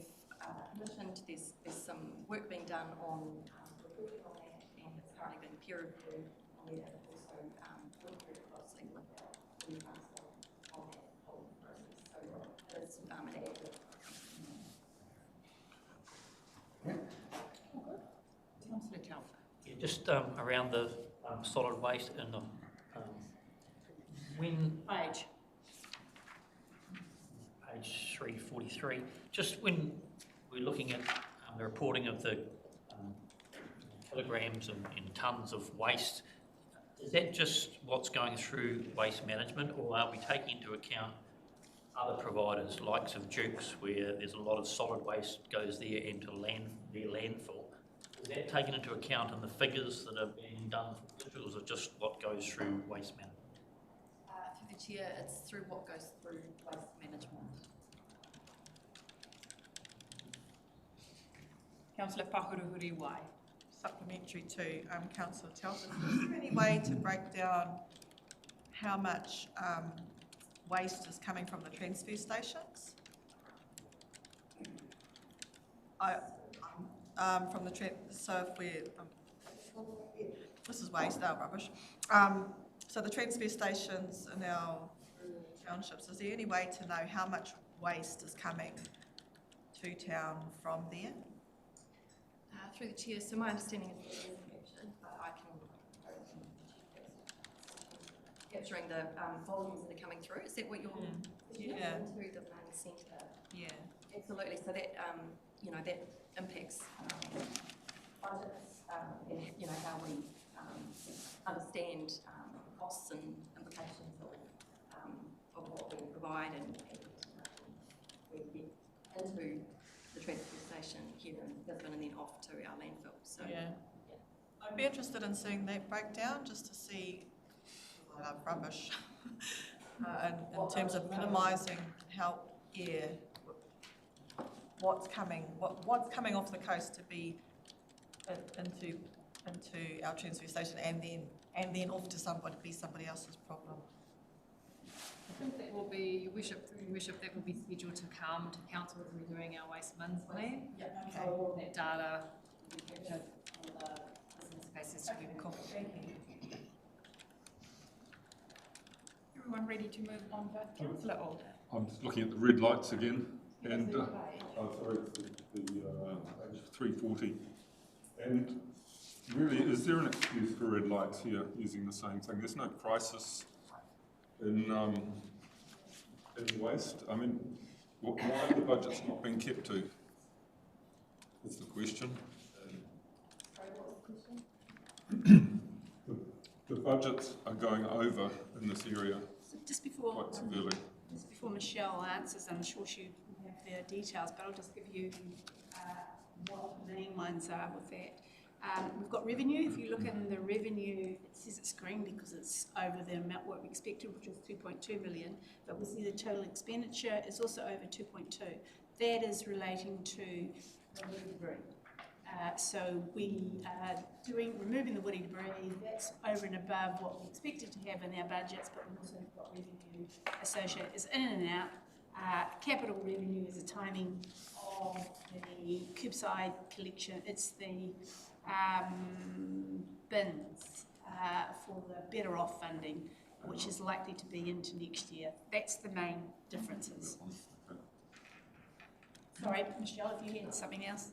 commissioned, there's some work being done on reporting on that, and it's currently being peer reviewed, and we have also worked very closely with the council on that whole process, so it's an active. Councillor Telfer. Yeah, just around the solid waste and the when Page 343, just when we're looking at the reporting of the kilograms and tonnes of waste, is that just what's going through waste management, or are we taking into account other providers, likes of Duke's, where there's a lot of solid waste goes there into their landfill? Is that taken into account in the figures that are being done, or is it just what goes through waste management? Through the chair, it's through what goes through waste management. Councillor Pahuruhuriwai. Supplementary to Councillor Telford. Is there any way to break down how much waste is coming from the transfer stations? So if we're, this is waste, our rubbish. So the transfer stations in our townships, is there any way to know how much waste is coming to town from there? Through the chair, so my understanding is that it is captured, but I can capturing the volumes that are coming through. Is that what you're Yeah. into the main centre? Yeah. Absolutely. So that that impacts budgets and how we understand costs and implications of what we provide and we get into the transfer station here in Gisborne and then off to our landfill. So yeah. I'd be interested in seeing that breakdown just to see rubbish and in terms of minimising how what's coming off the coast to be into our transfer station and then off to somebody else's problem. I think that will be, Your Worship, that will be scheduled to come to council as we're doing our waste mins plan. Okay. So all of that data will be captured on the business cases to be incorporated. Everyone ready to move on to Councillor Alder? I'm just looking at the red lights again, and sorry, the page 340. And really, is there an excuse for red lights here using the same thing? There's no crisis in waste. I mean, why are the budgets not being kept to? Is the question. The budgets are going over in this area So just before quite severely. Michelle answers, I'm sure she will have their details, but I'll just give you what the main ones are with that. We've got revenue. If you look in the revenue, it says it's green because it's over the amount what we expected, which was 2.2 million, but we see the total expenditure is also over 2.2. That is relating to the woody debris. So we are removing the woody debris. That's over and above what we expected to have in our budgets, but we also have got revenue associated. It's in and out. Capital revenue is the timing of the curbside collection. It's the bins for the Better Off funding, which is likely to be into next year. That's the main differences. Sorry, Michelle, if you had something else.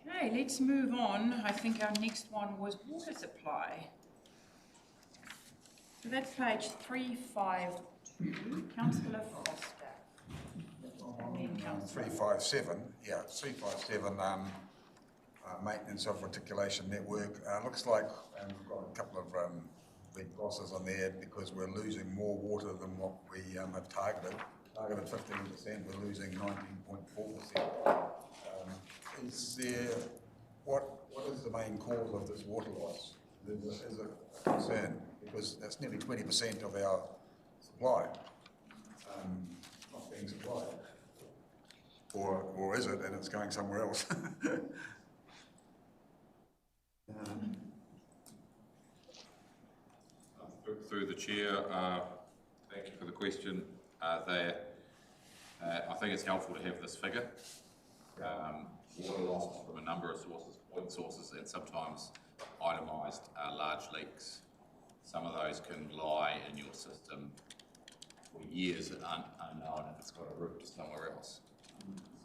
Okay, let's move on. I think our next one was water supply. So that's page 352, Councillor Foster. And then Councillor. 357, yeah, 357, maintenance of reticulation network. Looks like we've got a couple of red crosses on there because we're losing more water than what we have targeted. Targeted 15%, we're losing 19.4%. Is there, what is the main cause of this water loss? Is it a concern? Because that's nearly 20% of our supply not being supplied. Or is it, and it's going somewhere else? Through the chair, thank you for the question. I think it's helpful to have this figure. Water loss from a number of sources, point sources, and sometimes itemised large leaks. Some of those can lie in your system for years unknown if it's got a route to somewhere else.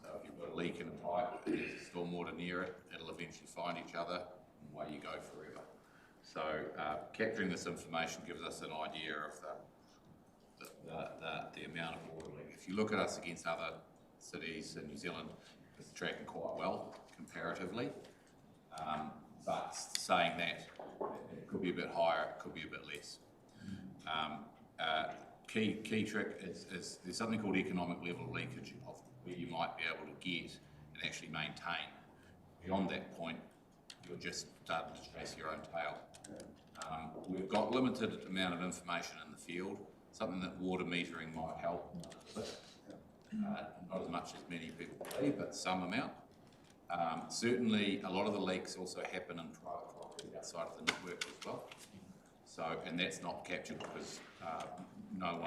So if you've got a leak in a pipe and there's stormwater near it, it'll eventually find each other and away you go forever. So capturing this information gives us an idea of the amount of water leak. If you look at us against other cities in New Zealand, it's tracking quite well comparatively. But saying that, it could be a bit higher, it could be a bit less. Key trick is there's something called economic level leakage of where you might be able to get and actually maintain. Beyond that point, you're just starting to chase your own tail. We've got limited amount of information in the field, something that water metering might help a bit. Not as much as many people believe, but some amount. Certainly, a lot of the leaks also happen in private property outside of the network as well. So, and that's not captured because no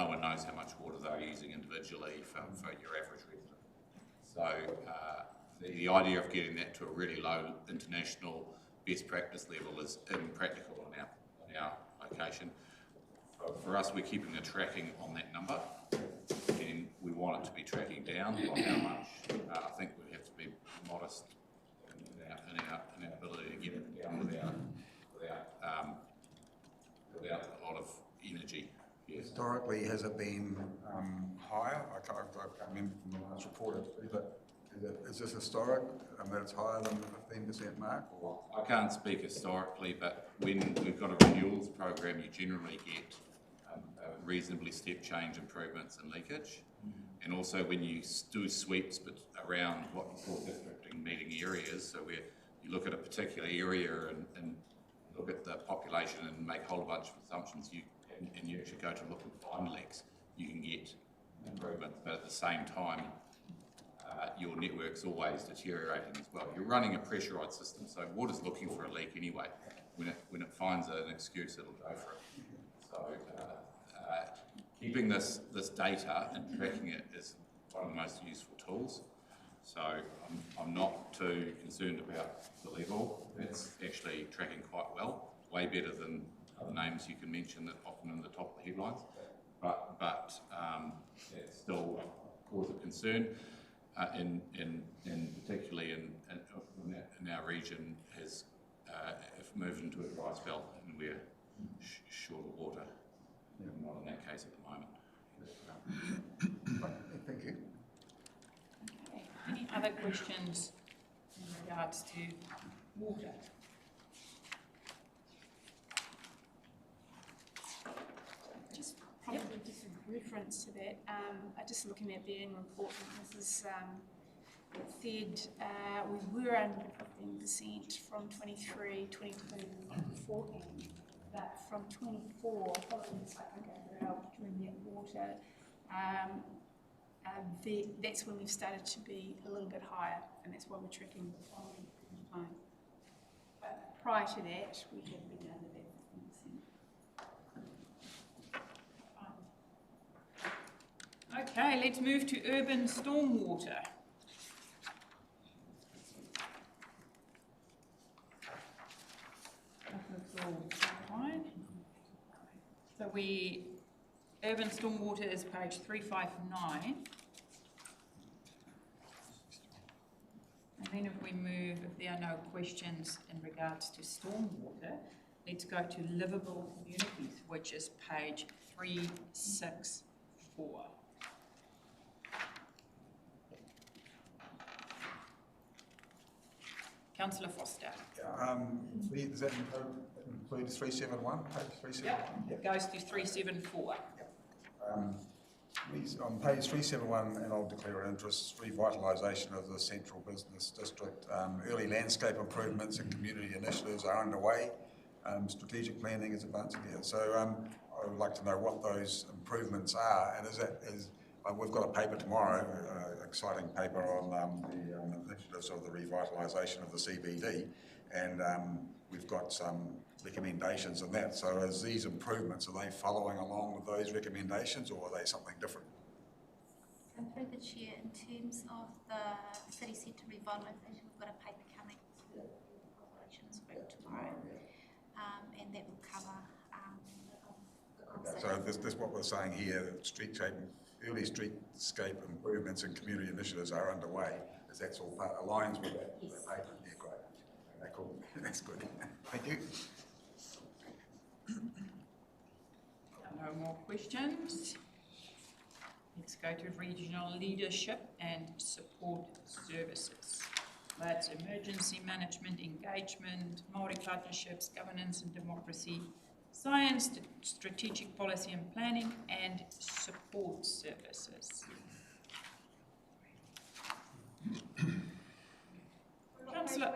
one knows how much water they're using individually for your average resident. So, the idea of getting that to a really low international best practice level is impractical in our location. For us, we're keeping a tracking on that number, and we want it to be tracking down. By how much? I think we have to be modest in our ability to get it down without a lot of energy. Yes. Historically, has it been higher? I can't remember from the last report, but is this historic that it's higher than the 15% mark? Or? I can't speak historically, but when we've got a renewals program, you generally get reasonably step change improvements in leakage. And also when you do sweeps around what you call districting meeting areas, so where you look at a particular area and look at the population and make a whole bunch of assumptions, and you actually go to look and find leaks, you can get improvements. But at the same time, your network's always deteriorating as well. You're running a pressurised system, so water's looking for a leak anyway. When it finds an excuse, it'll go for it. So keeping this data and tracking it is one of the most useful tools. So I'm not too concerned about the level. It's actually tracking quite well, way better than other names you can mention that often in the top of the headlines. But it's still a cause of concern. Particularly in our region has moved into a dry spell and we're short of water. Not in that case at the moment. Thank you. Okay. Any other questions in regards to water? Just probably just a reference to that. Just looking at the annual report, this is it said we were under 15% from 23, 22, 14, but from 24, following the cyclone Galloway during that water, that's when we've started to be a little bit higher, and that's why we're tracking the following time. But prior to that, we had been under that 15%. Okay, let's move to urban stormwater. So Urban stormwater is page 359. And then if we move, if there are no questions in regards to stormwater, let's go to livable communities, which is page 364. Councillor Foster. Does that include 371, page 371? Yep, it goes to 374. On page 371, and I'll declare an interest, revitalisation of the central business district. Early landscape improvements and community initiatives are underway. Strategic planning is advancing here. So I would like to know what those improvements are, and we've got a paper tomorrow, exciting paper on the initiatives of the revitalisation of the CBD, and we've got some recommendations on that. So as these improvements, are they following along with those recommendations, or are they something different? And through the chair, in terms of the city centre revitalisation, we've got a paper coming to the operations group tomorrow, and that will cover So this what we're saying here, early streetscape improvements and community initiatives are underway. Is that all aligns with that paper? Yeah, great. Okay, cool. That's good. Thank you. No more questions. Let's go to regional leadership and support services. That's emergency management, engagement, Māori partnerships, governance and democracy, science, strategic policy and planning, and support services. Councillor,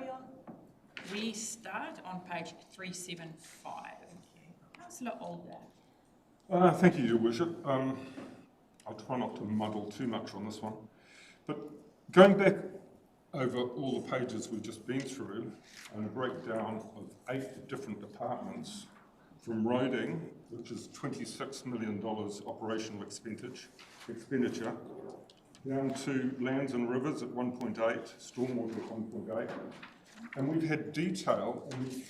we start on page 375. Councillor Alder. Thank you, Your Worship. I'll try not to muddle too much on this one. But going back over all the pages we've just been through, and a breakdown of 8 different departments, from roading, which is $26 million operational expenditure, down to lands and rivers at 1.8, stormwater at 1.8. And we've had detail, and we,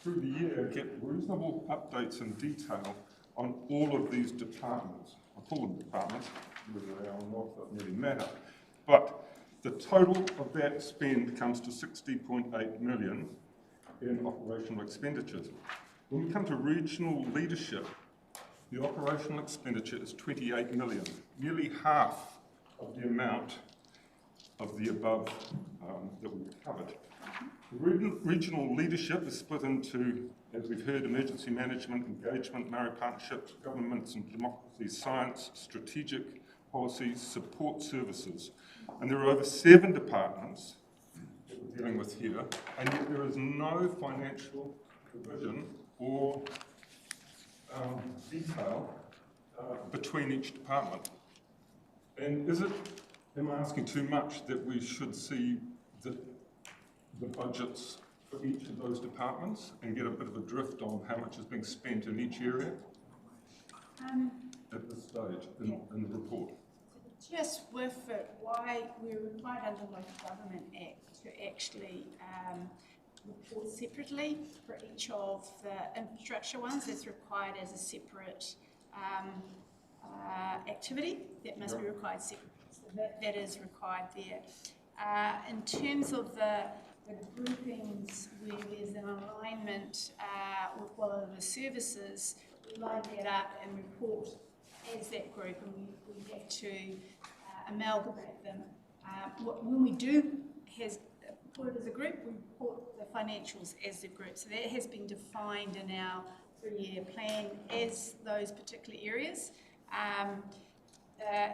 through the year, get reasonable updates and detail on all of these departments. I call them departments, whether they are or not, doesn't really matter. But the total of that spend comes to 60.8 million in operational expenditures. When we come to regional leadership, the operational expenditure is 28 million, nearly half of the amount of the above that we've covered. Regional leadership is split into, as we've heard, emergency management, engagement, Māori partnerships, governments and democracy, science, strategic policies, support services. And there are over 7 departments that we're dealing with here, and yet there is no financial provision or detail between each department. And am I asking too much that we should see the budgets for each of those departments and get a bit of a drift on how much is being spent in each area at this stage in the report? Just with it, why we're required under the Local Government Act to actually report separately for each of the infrastructure ones. That's required as a separate activity that must be required separately. So that is required there. In terms of the groupings where there's an alignment with one of the services, we line that up and report as that group, and we have to amalgamate them. When we do report it as a group, we report the financials as the group. So that has been defined in our 3-year plan as those particular areas.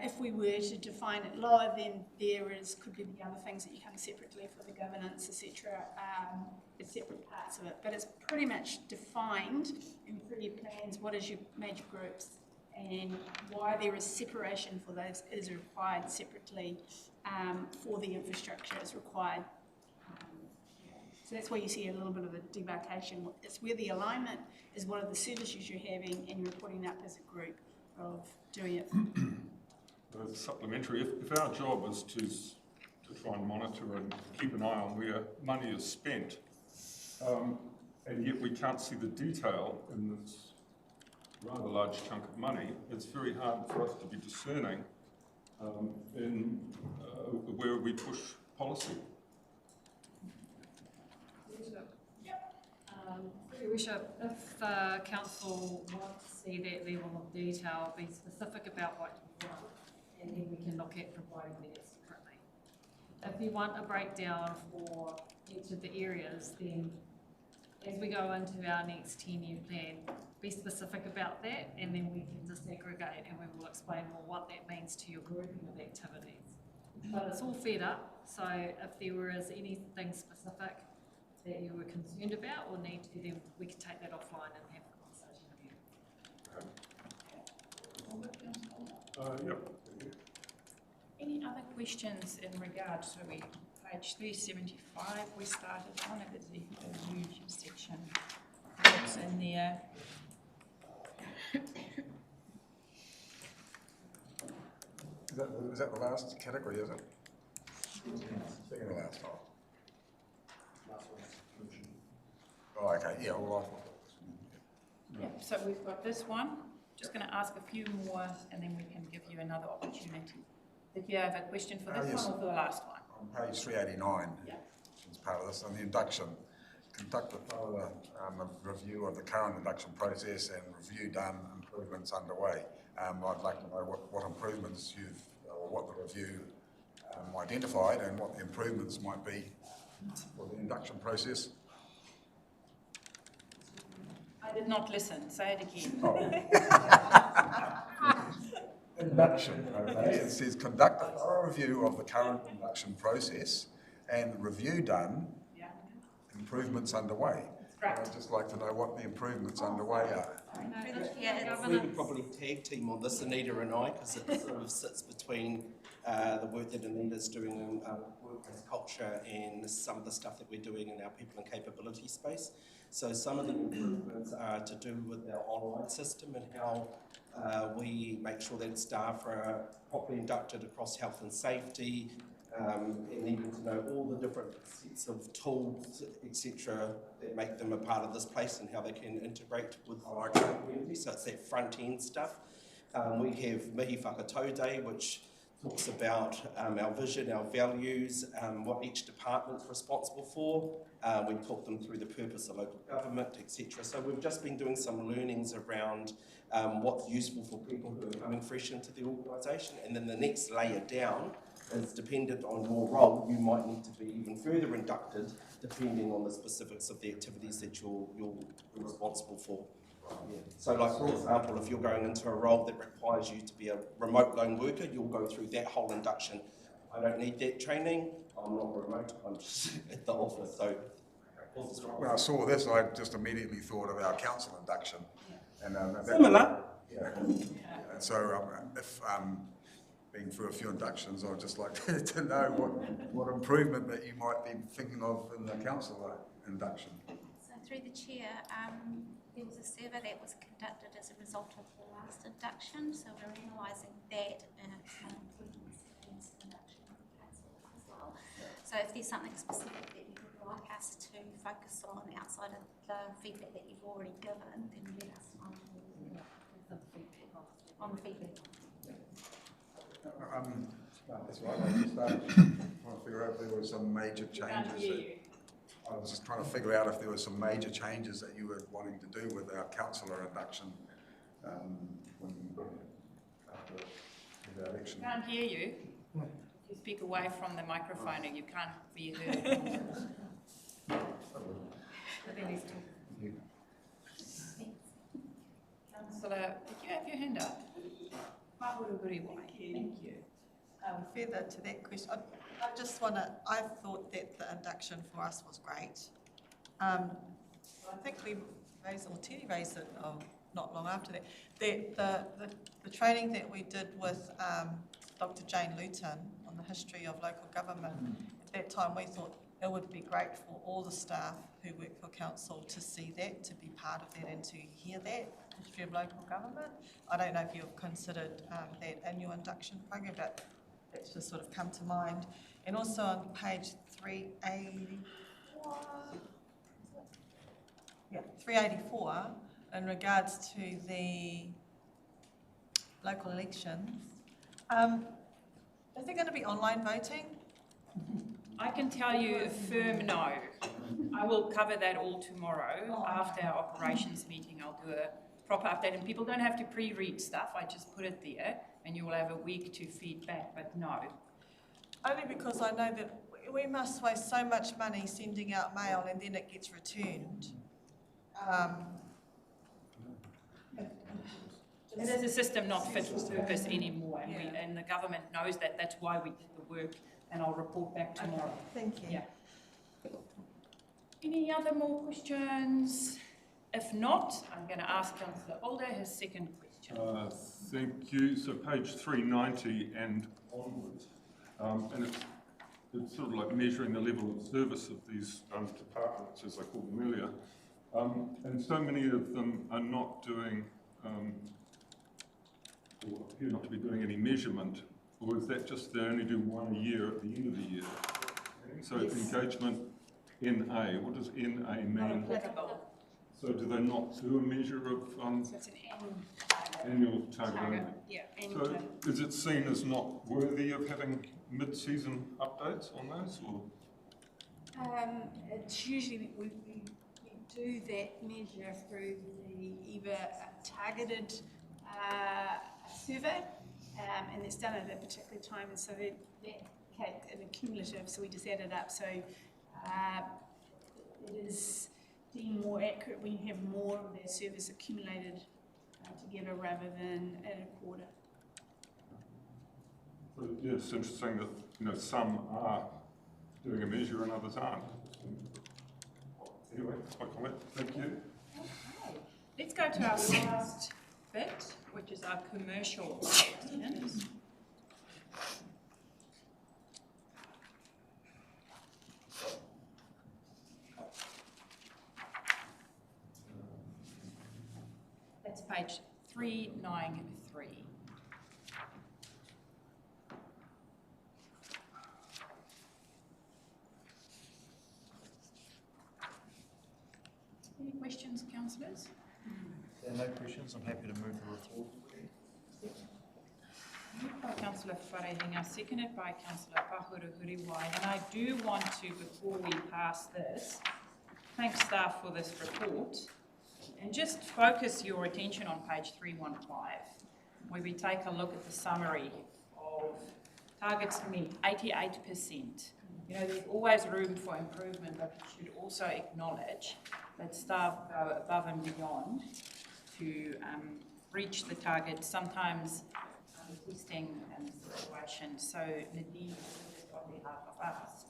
If we were to define it lower, then could be the other things that you come separately for the governance, etc. The separate parts of it. But it's pretty much defined in 3-year plans what is your major groups and why there is separation for those is required separately for the infrastructure is required. So that's why you see a little bit of a demarcation. It's where the alignment is one of the services you're having and you're reporting up as a group of doing it. As a supplementary, if our job is to try and monitor and keep an eye on where money is spent, and yet we can't see the detail in this rather large chunk of money, it's very hard for us to be discerning in where we push policy. Your Worship, if council wants to see that level of detail, be specific about what you want, and then we can look at providing that separately. If you want a breakdown for each of the areas, then as we go into our next 10-year plan, be specific about that, and then we can disaggregate and we will explain more what that means to your grouping of activities. But it's all fed up, so if there was anything specific that you were concerned about or need to, then we can take that offline and have a conversation with you. Yep. Any other questions in regard to page 375 we started on? It is a huge section. What's in there? Is that the last category, is it? Second to last. Oh, okay, yeah, well, Yeah, so we've got this one. Just going to ask a few more and then we can give you another opportunity. Did you have a question for this yes. one or for the last one? On page 389, which is part of this, on the induction, conduct a thorough review of the current induction process and review done, improvements underway. I'd like to know what improvements or what the review identified and what the improvements might be for the induction process. I did not listen. Say it again. Induction, okay. It says conduct a thorough review of the current induction process and review done, improvements underway. I'd just like to know what the improvements underway are. We could probably tag team on this, Anita and I, because it sort of sits between the work that Anita's doing in workplace culture and some of the stuff that we're doing in our people and capability space. So some of the improvements are to do with our online system and how we make sure that staff are properly inducted across health and safety, and needing to know all the different sets of tools, etc., that make them a part of this place and how they can integrate with our community. So it's that front end stuff. We have Mihi Whakatau Day, which talks about our vision, our values, what each department's responsible for. We talk them through the purpose of local government, etc. So we've just been doing some learnings around what's useful for people who are coming fresh into the organisation. And then the next layer down is dependent on your role. You might need to be even further inducted depending on the specifics of the activities that you're responsible for. Yeah. So like, for example, if you're going into a role that requires you to be a remote lone worker, you'll go through that whole induction. I don't need that training. I'm not remote. I'm just at the office. So when I saw this, I just immediately thought of our council induction. And similar. Yeah. And so if been through a few inductions, I'd just like to know what improvement that you might be thinking of in the council induction. So through the chair, there was a survey that was conducted as a result of the last induction, so we're analysing that and improvements in this induction of the council as well. So if there's something specific that you would like us to focus on outside of the feedback that you've already given, then let us know on the feedback. That's right, I just started trying to figure out if there were some major changes. I was just trying to figure out if there were some major changes that you were wanting to do with our councillor induction after the election. I can't hear you. If you speak away from the microphone and you can't be heard. Councillor, did you have your hand up? Thank you. Further to that question, I just want to, I thought that the induction for us was great. I think we raised, or Terry raised it not long after that, the training that we did with Dr. Jane Luton on the history of local government, at that time we thought it would be great for all the staff who work for council to see that, to be part of that and to hear that history of local government. I don't know if you've considered that in your induction program, but that's just sort of come to mind. And also on page 384, 384, in regards to the local elections. Is there going to be online voting? I can tell you a firm no. I will cover that all tomorrow. After our operations meeting, I'll do a proper update, and people don't have to pre-read stuff. I just put it there, and you will have a week to feed back, but no. Only because I know that we must waste so much money sending out mail and then it gets returned. It is a system not fit for purpose anymore, and, and the government knows that. That's why we did the work, and I'll report back tomorrow. Okay, thank you. Yeah. Any other more questions? If not, I'm going to ask Councillor Alder his second question. Thank you. So page 390 and onwards, and it's sort of like measuring the level of service of these departments, as I called them earlier. And so many of them are not doing, or appear not to be doing any measurement, or is that just they only do one a year at the end of the year? So engagement NA, what does NA mean? Not applicable. So do they not do a measure of So it's an annual target? Yeah, So is it seen as not worthy of having mid-season updates on those, or? It's usually, we do that measure through either a targeted survey, and it's done at a particular time, and so that an accumulative, so we just add it up. So it is deemed more accurate when you have more of their service accumulated together rather than at a quarter. So, yeah, it's interesting that, you know, some are doing a measure and others aren't. Anyway, that's my comment. Thank you. Okay. Let's go to our last bit, which is our commercial questions. That's page 393. Any questions, councillors? There are no questions. I'm happy to move the report. Moved by Councillor Wharehinga, seconded by Councillor Pahurahuriwai. And I do want to, before we pass this, thank staff for this report. And just focus your attention on page 315, where we take a look at the summary of targets to meet, 88%. You know, there's always room for improvement, but we should also acknowledge that staff go above and beyond to reach the target, sometimes testing and situation. So Nadine, on behalf of us,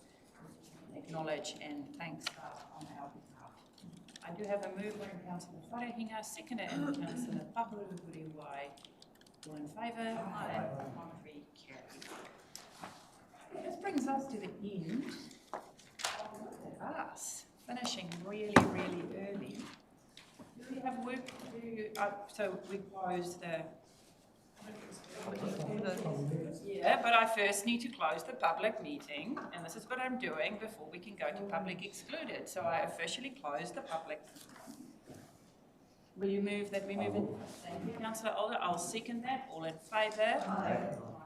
acknowledge and thank staff on our behalf. I do have a mover in Councillor Wharehinga, seconder in Councillor Pahurahuriwai. All in favour? Aye. Contrary, carried. This brings us to the end. Oh, look at us, finishing really, really early. Do we have work to do? So we close the... Yeah, but I first need to close the public meeting, and this is what I'm doing before we can go to public excluded. So I officially close the public meeting. Will you move that we move in? Thank you, Councillor Alder. I'll second that. All in favour? Aye.